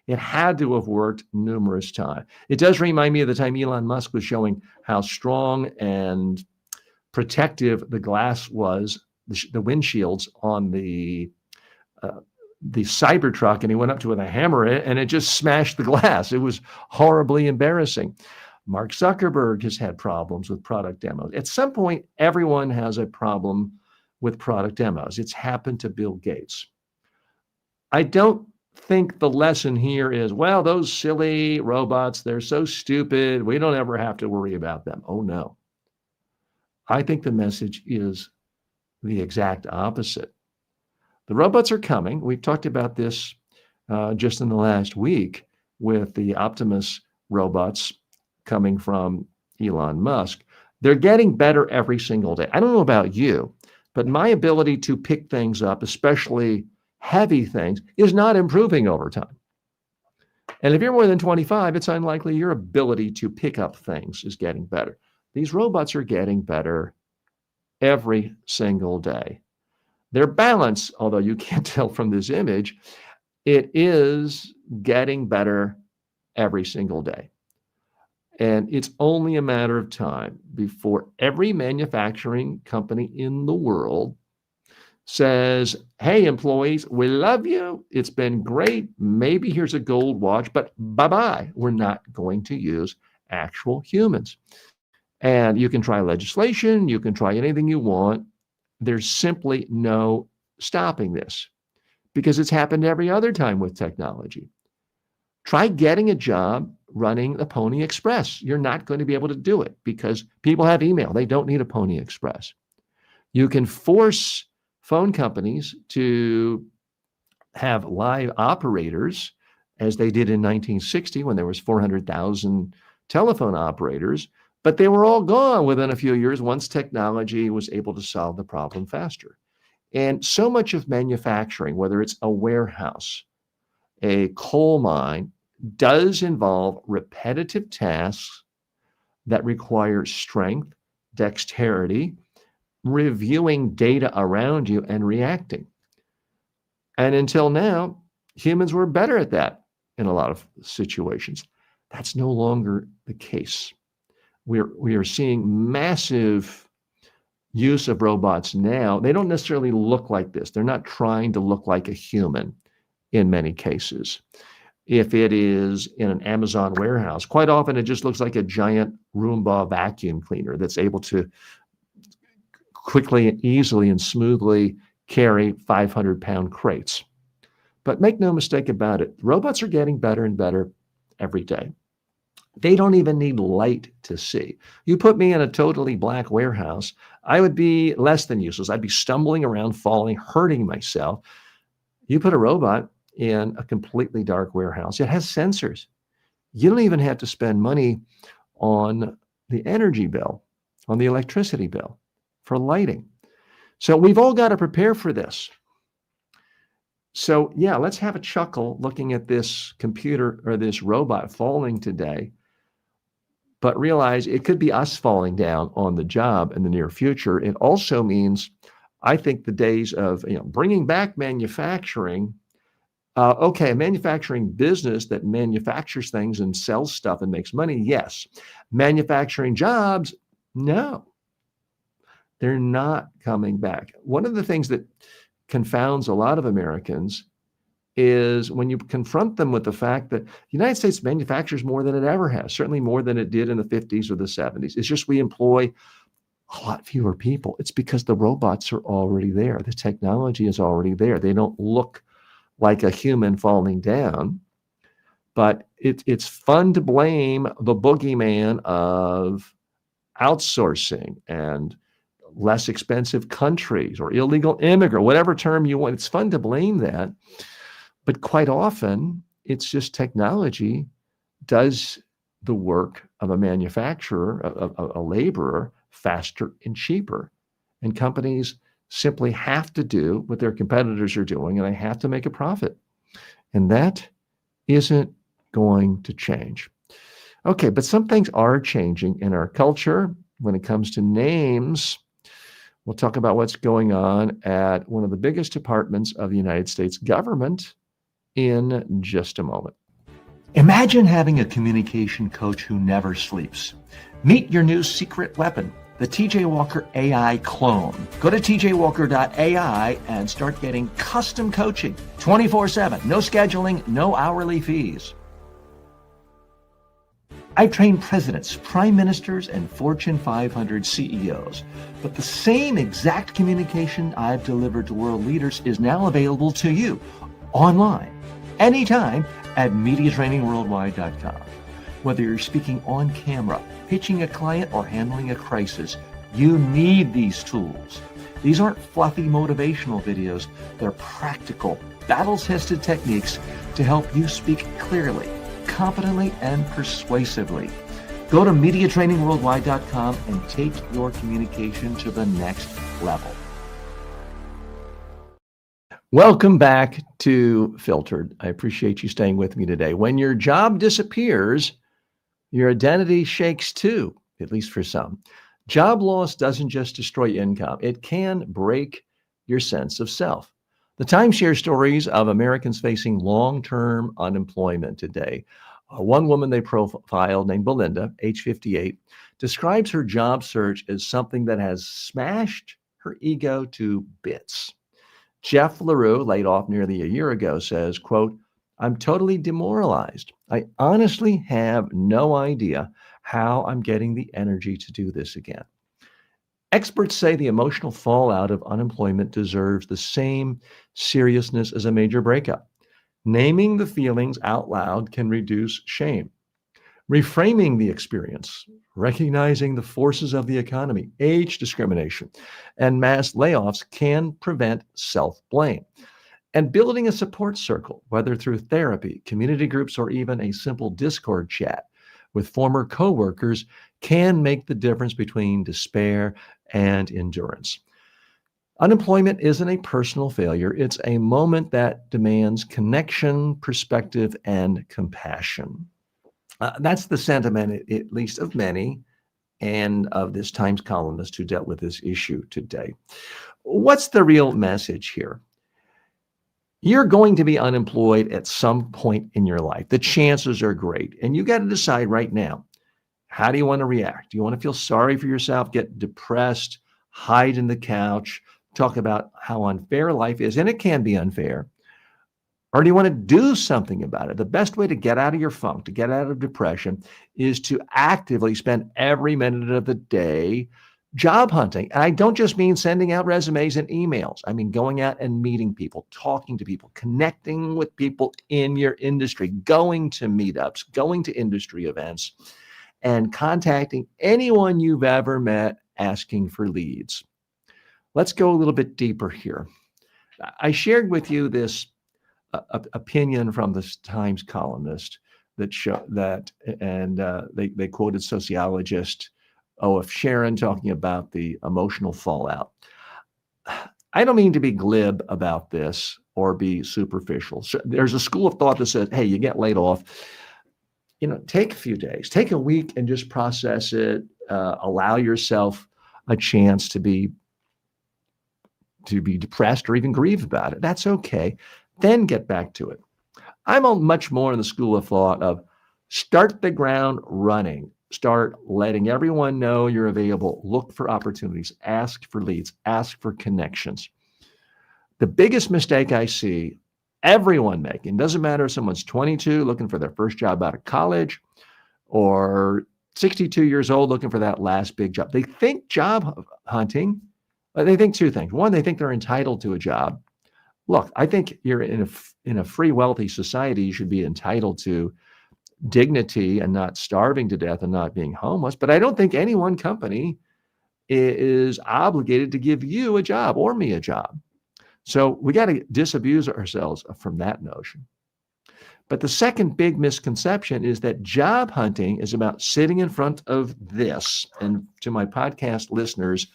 It had to have worked numerous times. It does remind me of the time Elon Musk was showing how strong and protective the glass was, the windshields on the Cybertruck, and he went up to it with a hammer and it just smashed the glass. It was horribly embarrassing. Mark Zuckerberg has had problems with product demos. At some point, everyone has a problem with product demos. It's happened to Bill Gates. I don't think the lesson here is, well, those silly robots, they're so stupid, we don't ever have to worry about them. Oh, no. I think the message is the exact opposite. The robots are coming. We've talked about this just in the last week with the Optimus robots coming from Elon Musk. They're getting better every single day. I don't know about you, but my ability to pick things up, especially heavy things, is not improving over time. And if you're more than 25, it's unlikely your ability to pick up things is getting better. These robots are getting better every single day. Their balance, although you can't tell from this image, it is getting better every single day. And it's only a matter of time before every manufacturing company in the world says, hey, employees, we love you. It's been great. Maybe here's a gold watch, but bye-bye. We're not going to use actual humans. And you can try legislation. You can try anything you want. There's simply no stopping this because it's happened every other time with technology. Try getting a job running a Pony Express. You're not going to be able to do it because people have email. They don't need a Pony Express. You can force phone companies to have live operators, as they did in 1960 when there was 400,000 telephone operators, but they were all gone within a few years once technology was able to solve the problem faster. And so much of manufacturing, whether it's a warehouse, a coal mine does involve repetitive tasks that require strength, dexterity, reviewing data around you, and reacting. And until now, humans were better at that in a lot of situations. That's no longer the case. We are seeing massive use of robots now. They don't necessarily look like this. They're not trying to look like a human in many cases. If it is in an Amazon warehouse, quite often it just looks like a giant Roomba vacuum cleaner that's able to quickly and easily and smoothly carry 500-pound crates. But make no mistake about it, robots are getting better and better every day. They don't even need light to see. You put me in a totally black warehouse, I would be less than useless. I'd be stumbling around, falling, hurting myself. You put a robot in a completely dark warehouse, it has sensors. You don't even have to spend money on the energy bill, on the electricity bill for lighting. So we've all got to prepare for this. So yeah, let's have a chuckle looking at this computer or this robot falling today, but realize it could be us falling down on the job in the near future. It also means, I think, the days of bringing back manufacturing. Okay, a manufacturing business that manufactures things and sells stuff and makes money, yes. Manufacturing jobs, no. They're not coming back. One of the things that confounds a lot of Americans is when you confront them with the fact that the United States manufactures more than it ever has, certainly more than it did in the 50s or the 70s. It's just we employ a lot fewer people. It's because the robots are already there. The technology is already there. They don't look like a human falling down, but it's fun to blame the boogeyman of outsourcing and less expensive countries or illegal immigrant, whatever term you want. It's fun to blame that. But quite often, it's just technology does the work of a manufacturer, a laborer, faster and cheaper. And companies simply have to do what their competitors are doing, and they have to make a profit. And that isn't going to change. Okay, but some things are changing in our culture when it comes to names. We'll talk about what's going on at one of the biggest departments of the United States government in just a moment. Imagine having a communication coach who never sleeps. Meet your new secret weapon, the TJ Walker AI clone. Go to tjwalker.ai and start getting custom coaching 24/7. No scheduling, no hourly fees. I've trained presidents, prime ministers, and Fortune 500 CEOs. But the same exact communication I've delivered to world leaders is now available to you online, anytime at MediaTrainingWorldwide.com. Whether you're speaking on camera, pitching a client, or handling a crisis, you need these tools. These aren't fluffy motivational videos. They're practical, battle-tested techniques to help you speak clearly, competently, and persuasively. Go to MediaTrainingWorldwide.com and take your communication to the next level. Welcome back to Filtered. I appreciate you staying with me today. When your job disappears, your identity shakes too, at least for some. Job loss doesn't just destroy income. It can break your sense of self. The timeshare stories of Americans facing long-term unemployment today. One woman they profiled named Belinda, age 58, describes her job search as something that has smashed her ego to bits. Jeff LaRue, laid off nearly a year ago, says, quote, "I'm totally demoralized. I honestly have no idea how I'm getting the energy to do this again." Experts say the emotional fallout of unemployment deserves the same seriousness as a major breakup. Naming the feelings out loud can reduce shame. Reframing the experience, recognizing the forces of the economy, age discrimination, and mass layoffs can prevent self-blame. And building a support circle, whether through therapy, community groups, or even a simple Discord chat with former coworkers, can make the difference between despair and endurance. Unemployment isn't a personal failure. It's a moment that demands connection, perspective, and compassion. That's the sentiment, at least of many, and of this Times columnist who dealt with this issue today. What's the real message here? You're going to be unemployed at some point in your life. The chances are great. And you got to decide right now, how do you want to react? Do you want to feel sorry for yourself, get depressed, hide in the couch, talk about how unfair life is? And it can be unfair. Or do you want to do something about it? The best way to get out of your funk, to get out of depression, is to actively spend every minute of the day job hunting. And I don't just mean sending out resumes and emails. I mean going out and meeting people, talking to people, connecting with people in your industry, going to meetups, going to industry events, and contacting anyone you've ever met asking for leads. Let's go a little bit deeper here. I shared with you this opinion from the Times columnist they quoted sociologist O.F. Sharon talking about the emotional fallout. I don't mean to be glib about this or be superficial. So there's a school of thought that says, hey, you get laid off, take a few days, take a week and just process it. Allow yourself a chance to be depressed or even grieve about it. That's okay. Then get back to it. I'm much more in the school of thought of start the ground running. Start letting everyone know you're available. Look for opportunities. Ask for leads. Ask for connections. The biggest mistake I see everyone making, doesn't matter if someone's 22 looking for their first job out of college or 62 years old looking for that last big job. They think job hunting, they think two things. One, they think they're entitled to a job. Look, I think you're in a free, wealthy society. You should be entitled to dignity and not starving to death and not being homeless. But I don't think any one company is obligated to give you a job or me a job. So we got to disabuse ourselves from that notion. But the second big misconception is that job hunting is about sitting in front of this. And to my podcast listeners,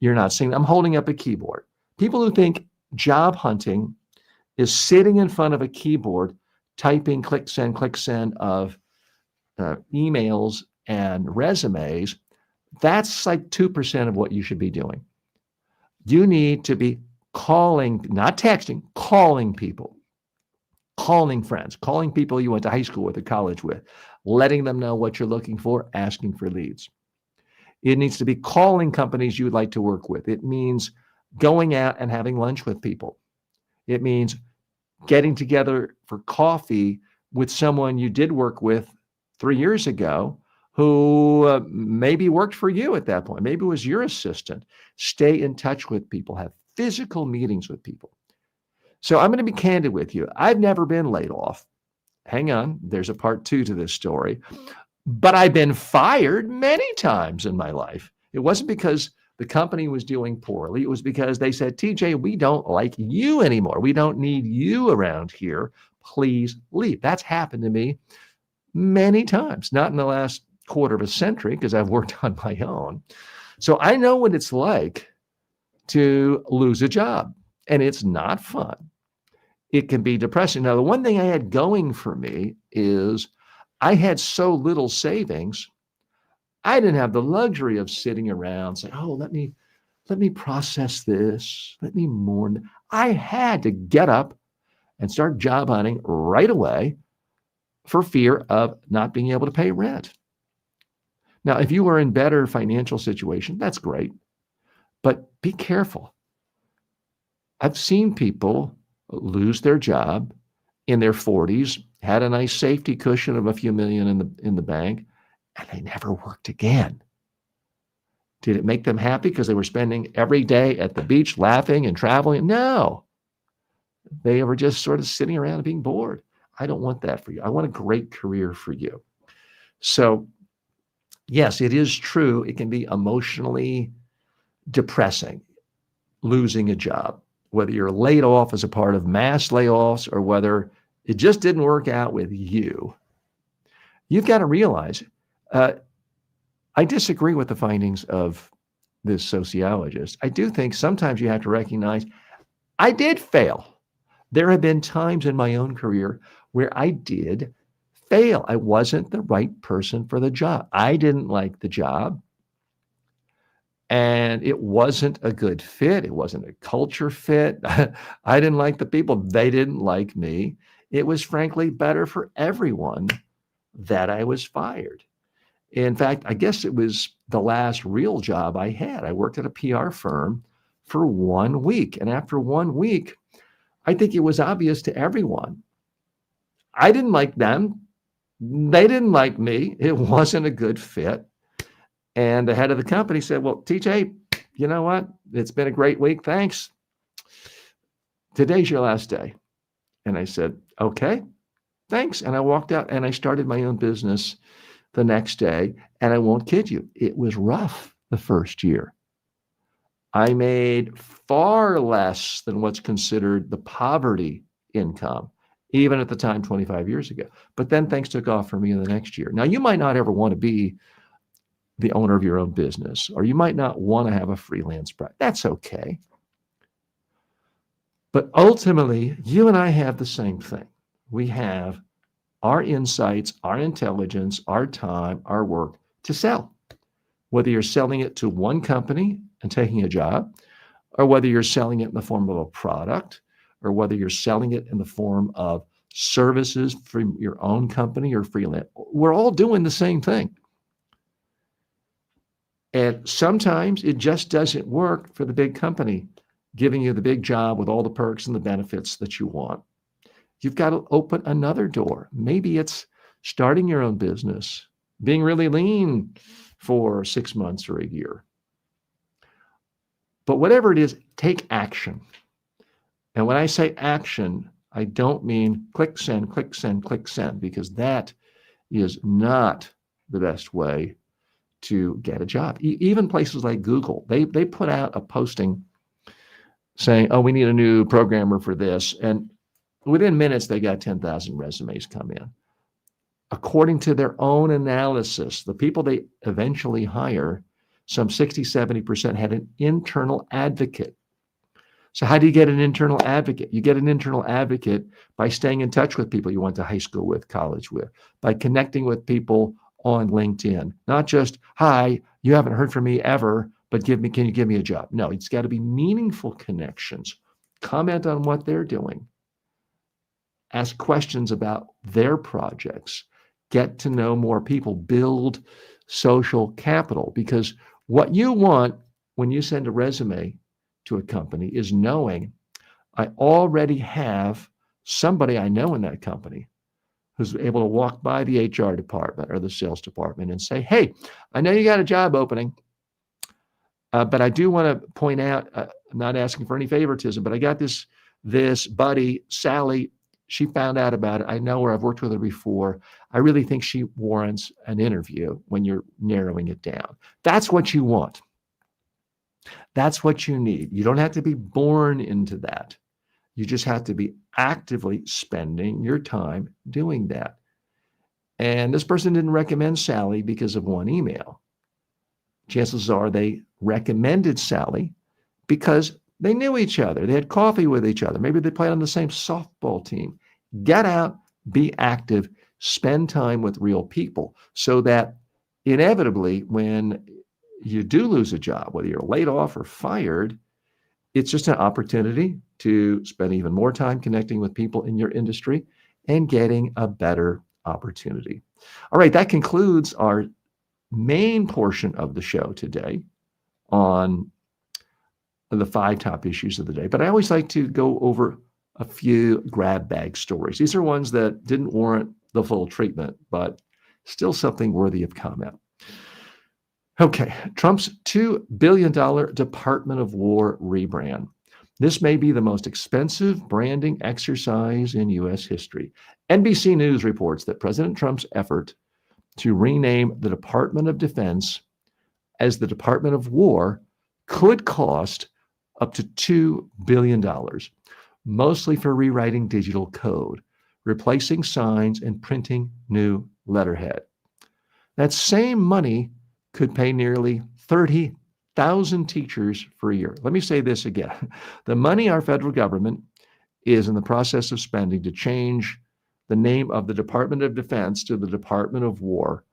you're not seeing, I'm holding up a keyboard. People who think job hunting is sitting in front of a keyboard, typing click send of emails and resumes, that's like 2% of what you should be doing. You need to be calling, not texting, calling people, calling friends, calling people you went to high school with or college with, letting them know what you're looking for, asking for leads. It needs to be calling companies you would like to work with. It means going out and having lunch with people. It means getting together for coffee with someone you did work with 3 years ago who maybe worked for you at that point. Maybe it was your assistant. Stay in touch with people. Have physical meetings with people. So I'm going to be candid with you. I've never been laid off. Hang on. There's a part 2 to this story. But I've been fired many times in my life. It wasn't because the company was doing poorly. It was because they said, TJ, we don't like you anymore. We don't need you around here. Please leave. That's happened to me many times, not in the last quarter of a century because I've worked on my own. So I know what it's like to lose a job, and it's not fun. It can be depressing. Now, the one thing I had going for me is I had so little savings. I didn't have the luxury of sitting around saying, oh, let me process this. Let me mourn. I had to get up and start job hunting right away for fear of not being able to pay rent. Now, if you were in better financial situation, that's great, but be careful. I've seen people lose their job in their 40s, had a nice safety cushion of a few million in the bank, and they never worked again. Did it make them happy because they were spending every day at the beach laughing and traveling? No. They were just sort of sitting around and being bored. I don't want that for you. I want a great career for you. So, yes, it is true. It can be emotionally depressing, losing a job, whether you're laid off as a part of mass layoffs or whether it just didn't work out with you. You've got to realize, I disagree with the findings of this sociologist, I do think sometimes you have to recognize I did fail. There have been times in my own career where I did fail. I wasn't the right person for the job. I didn't like the job, and it wasn't a good fit. It wasn't a culture fit. I didn't like the people. They didn't like me. It was frankly better for everyone that I was fired. In fact, I guess it was the last real job I had. I worked at a PR firm for 1 week. And after 1 week, I think it was obvious to everyone. I didn't like them. They didn't like me. It wasn't a good fit. And the head of the company said, well, TJ, you know what? It's been a great week. Thanks. Today's your last day. And I said, okay, thanks. And I walked out and I started my own business the next day. And I won't kid you, it was rough the first year. I made far less than what's considered the poverty income, even at the time 25 years ago. But then things took off for me in the next year. Now, you might not ever want to be the owner of your own business, or you might not want to have a freelance practice. That's okay. But ultimately, you and I have the same thing. We have our insights, our intelligence, our time, our work to sell. Whether you're selling it to one company and taking a job, or whether you're selling it in the form of a product, or whether you're selling it in the form of services from your own company or freelance, we're all doing the same thing. And sometimes it just doesn't work for the big company giving you the big job with all the perks and the benefits that you want. You've got to open another door. Maybe it's starting your own business, being really lean for 6 months or a year. But whatever it is, take action. And when I say action, I don't mean click send, click send, click send, because that is not the best way to get a job. Even places like Google, they put out a posting saying, oh, we need a new programmer for this. And within minutes, they got 10,000 resumes come in. According to their own analysis, the people they eventually hire, some 60, 70% had an internal advocate. So how do you get an internal advocate? You get an internal advocate by staying in touch with people you went to high school with, college with, by connecting with people on LinkedIn. Not just, hi, you haven't heard from me ever, but can you give me a job? No, it's got to be meaningful connections. Comment on what they're doing. Ask questions about their projects. Get to know more people. Build social capital. Because what you want when you send a resume to a company is knowing I already have somebody I know in that company who's able to walk by the HR department or the sales department and say, hey, I know you got a job opening, but I do want to point out, I'm not asking for any favoritism, but I got this buddy, Sally. She found out about it. I know her. I've worked with her before. I really think she warrants an interview when you're narrowing it down. That's what you want. That's what you need. You don't have to be born into that. You just have to be actively spending your time doing that. And this person didn't recommend Sally because of one email. Chances are they recommended Sally because they knew each other. They had coffee with each other. Maybe they played on the same softball team. Get out, be active, spend time with real people so that inevitably when you do lose a job, whether you're laid off or fired, it's just an opportunity to spend even more time connecting with people in your industry and getting a better opportunity. All right, that concludes our main portion of the show today on the 5 top issues of the day. But I always like to go over a few grab bag stories. These are ones that didn't warrant the full treatment, but still something worthy of comment. Okay, Trump's $2 billion Department of War rebrand. This may be the most expensive branding exercise in U.S. history. NBC News reports that President Trump's effort to rename the Department of Defense as the Department of War could cost up to $2 billion, mostly for rewriting digital code, replacing signs, and printing new letterhead. That same money could pay nearly 30 30,000 teachers for a year. Let me say this again. The money our federal government is in the process of spending to change the name of the Department of Defense to the Department of War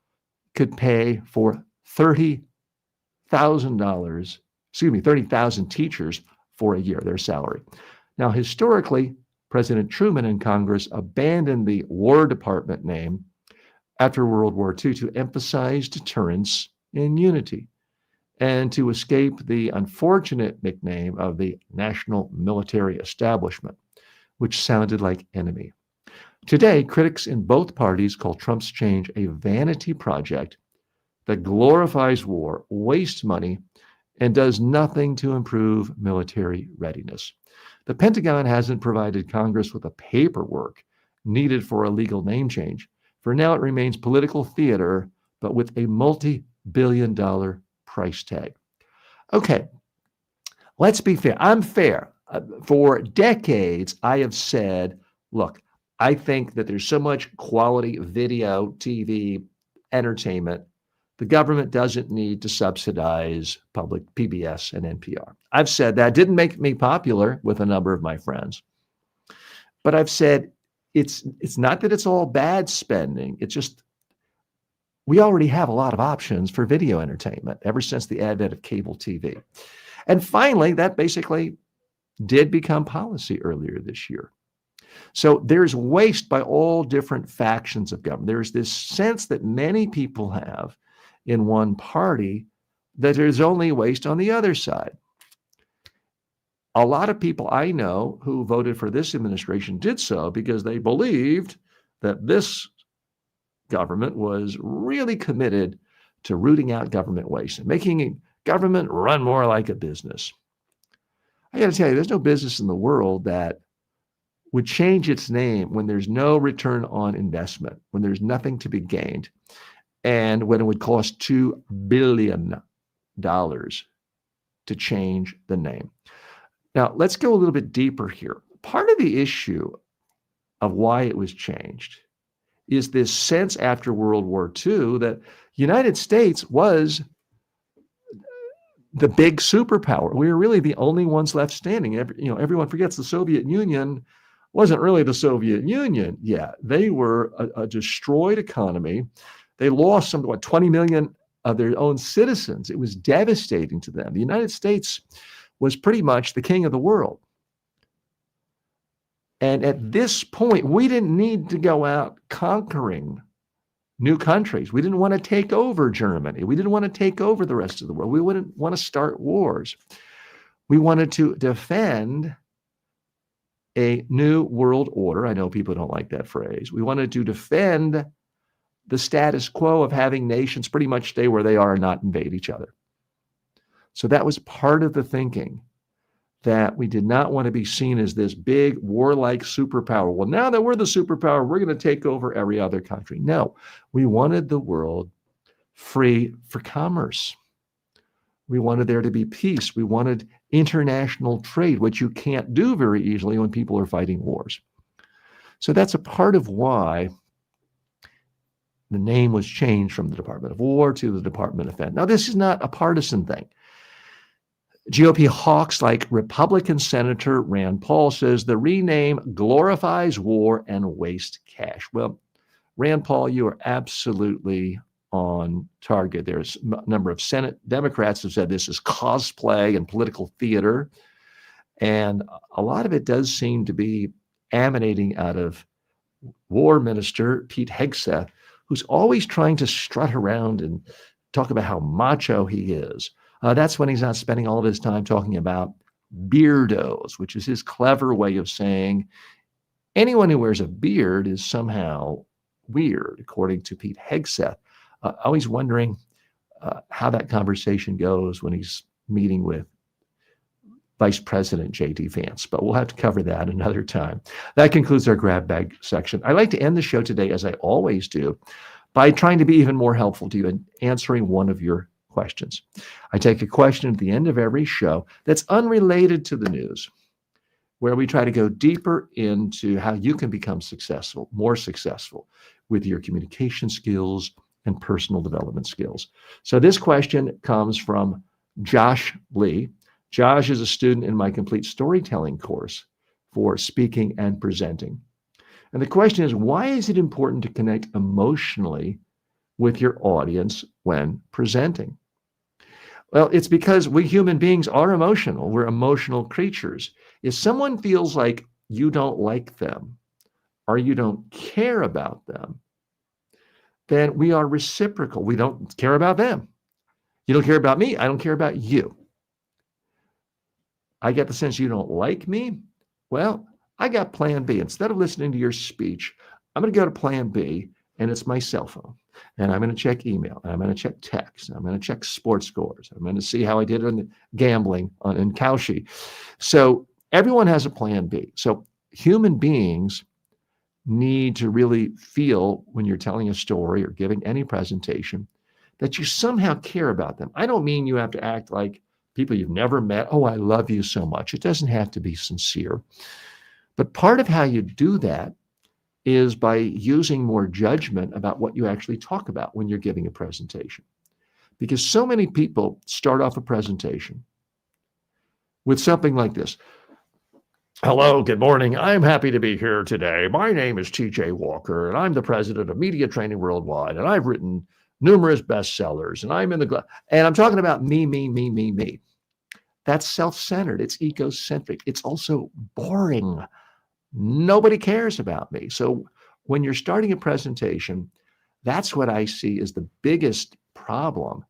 could pay for $30,000 teachers for a year, their salary. Now, historically, President Truman and Congress abandoned the War Department name after World War II to emphasize deterrence and unity, and to escape the unfortunate nickname of the National Military Establishment, which sounded like enemy. Today, critics in both parties call Trump's change a vanity project that glorifies war, wastes money, and does nothing to improve military readiness. The Pentagon hasn't provided Congress with the paperwork needed for a legal name change. For now, it remains political theater, but with a multi-billion-dollar price tag. Okay, let's be fair. I'm fair. For decades, I have said, look, I think that there's so much quality video, TV, entertainment. The government doesn't need to subsidize public PBS and NPR. I've said that. Didn't make me popular with a number of my friends. But I've said it's not that it's all bad spending. It's just we already have a lot of options for video entertainment ever since the advent of cable TV. And finally, that basically did become policy earlier this year. So there's waste by all different factions of government. There's this sense that many people have in one party that there's only waste on the other side. A lot of people I know who voted for this administration did so because they believed that this government was really committed to rooting out government waste and making government run more like a business. I got to tell you, there's no business in the world that would change its name when there's no return on investment, when there's nothing to be gained, and when it would cost $2 billion to change the name. Now, let's go a little bit deeper here. Part of the issue of why it was changed is this sense after World War II that United States was the big superpower. We were really the only ones left standing. Everyone forgets the Soviet Union wasn't really the Soviet Union yet. They were a destroyed economy. They lost 20 million of their own citizens. It was devastating to them. The United States was pretty much the king of the world. And at this point, we didn't need to go out conquering new countries. We didn't want to take over Germany. We didn't want to take over the rest of the world. We wouldn't want to start wars. We wanted to defend a new world order. I know people don't like that phrase. We wanted to defend the status quo of having nations pretty much stay where they are and not invade each other. So that was part of the thinking, that we did not want to be seen as this big warlike superpower. Well, now that we're the superpower, we're going to take over every other country. No, we wanted the world free for commerce. We wanted there to be peace. We wanted international trade, which you can't do very easily when people are fighting wars. So that's a part of why the name was changed from the Department of War to the Department of Defense. Now, this is not a partisan thing. GOP hawks like Republican Senator Rand Paul says the rename glorifies war and wastes cash. Well, Rand Paul, you are absolutely on target. There's a number of Senate Democrats who said this is cosplay and political theater. And a lot of it does seem to be emanating out of War Minister Pete Hegseth, who's always trying to strut around and talk about how macho he is. That's when he's not spending all of his time talking about beardos, which is his clever way of saying anyone who wears a beard is somehow weird, according to Pete Hegseth. Always wondering how that conversation goes when he's meeting with Vice President J.D. Vance, but we'll have to cover that another time. That concludes our grab bag section. I'd like to end the show today, as I always do, by trying to be even more helpful to you in answering one of your questions. I take a question at the end of every show that's unrelated to the news, where we try to go deeper into how you can become successful, more successful with your communication skills and personal development skills. So this question comes from Josh Lee. Josh is a student in my complete storytelling course for speaking and presenting. And the question is, why is it important to connect emotionally with your audience when presenting? Well, it's because we human beings are emotional. We're emotional creatures. If someone feels like you don't like them or you don't care about them, then we are reciprocal. We don't care about them. You don't care about me. I don't care about you. I get the sense you don't like me. Well, I got plan B. Instead of listening to your speech, I'm going to go to plan B, and it's my cell phone. And I'm going to check email, and I'm going to check text, and I'm going to check sports scores. I'm going to see how I did on the gambling in Kalshi. So everyone has a plan B. So human beings need to really feel when you're telling a story or giving any presentation that you somehow care about them. I don't mean you have to act like people you've never met. Oh, I love you so much. It doesn't have to be sincere. But part of how you do that is by using more judgment about what you actually talk about when you're giving a presentation. Because so many people start off a presentation with something like this. Hello, good morning. I'm happy to be here today. My name is TJ Walker, and I'm the president of Media Training Worldwide, and I've written numerous bestsellers, and I'm in the and I'm talking about me, me, me, me, me. That's self-centered. It's egocentric. It's also boring. Nobody cares about me. So when you're starting a presentation, that's what I see as the biggest problem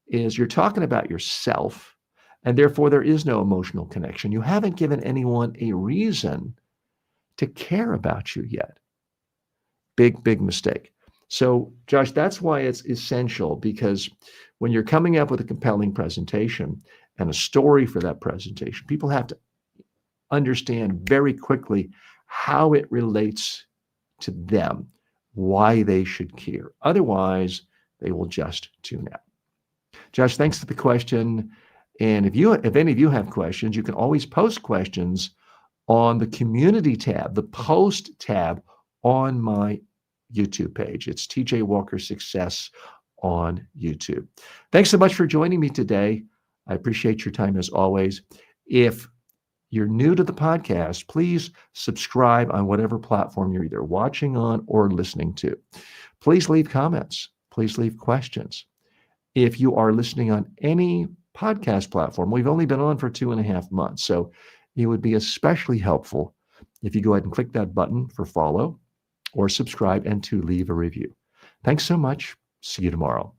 is you're talking about yourself, and therefore there is no emotional connection. You haven't given anyone a reason to care about you yet. Big, big mistake. So, Josh, that's why it's essential, because when you're coming up with a compelling presentation and a story for that presentation, people have to understand very quickly how it relates to them, why they should care. Otherwise, they will just tune out. Josh, thanks for the question. And if any of you have questions, you can always post questions on the community tab, the post tab on my YouTube page. It's TJ Walker Success on YouTube. Thanks so much for joining me today. I appreciate your time as always. If you're new to the podcast, please subscribe on whatever platform you're either watching on or listening to. Please leave comments. Please leave questions. If you are listening on any podcast platform, we've only been on for 2.5 months, so it would be especially helpful if you go ahead and click that button for follow or subscribe and to leave a review. Thanks so much. See you tomorrow.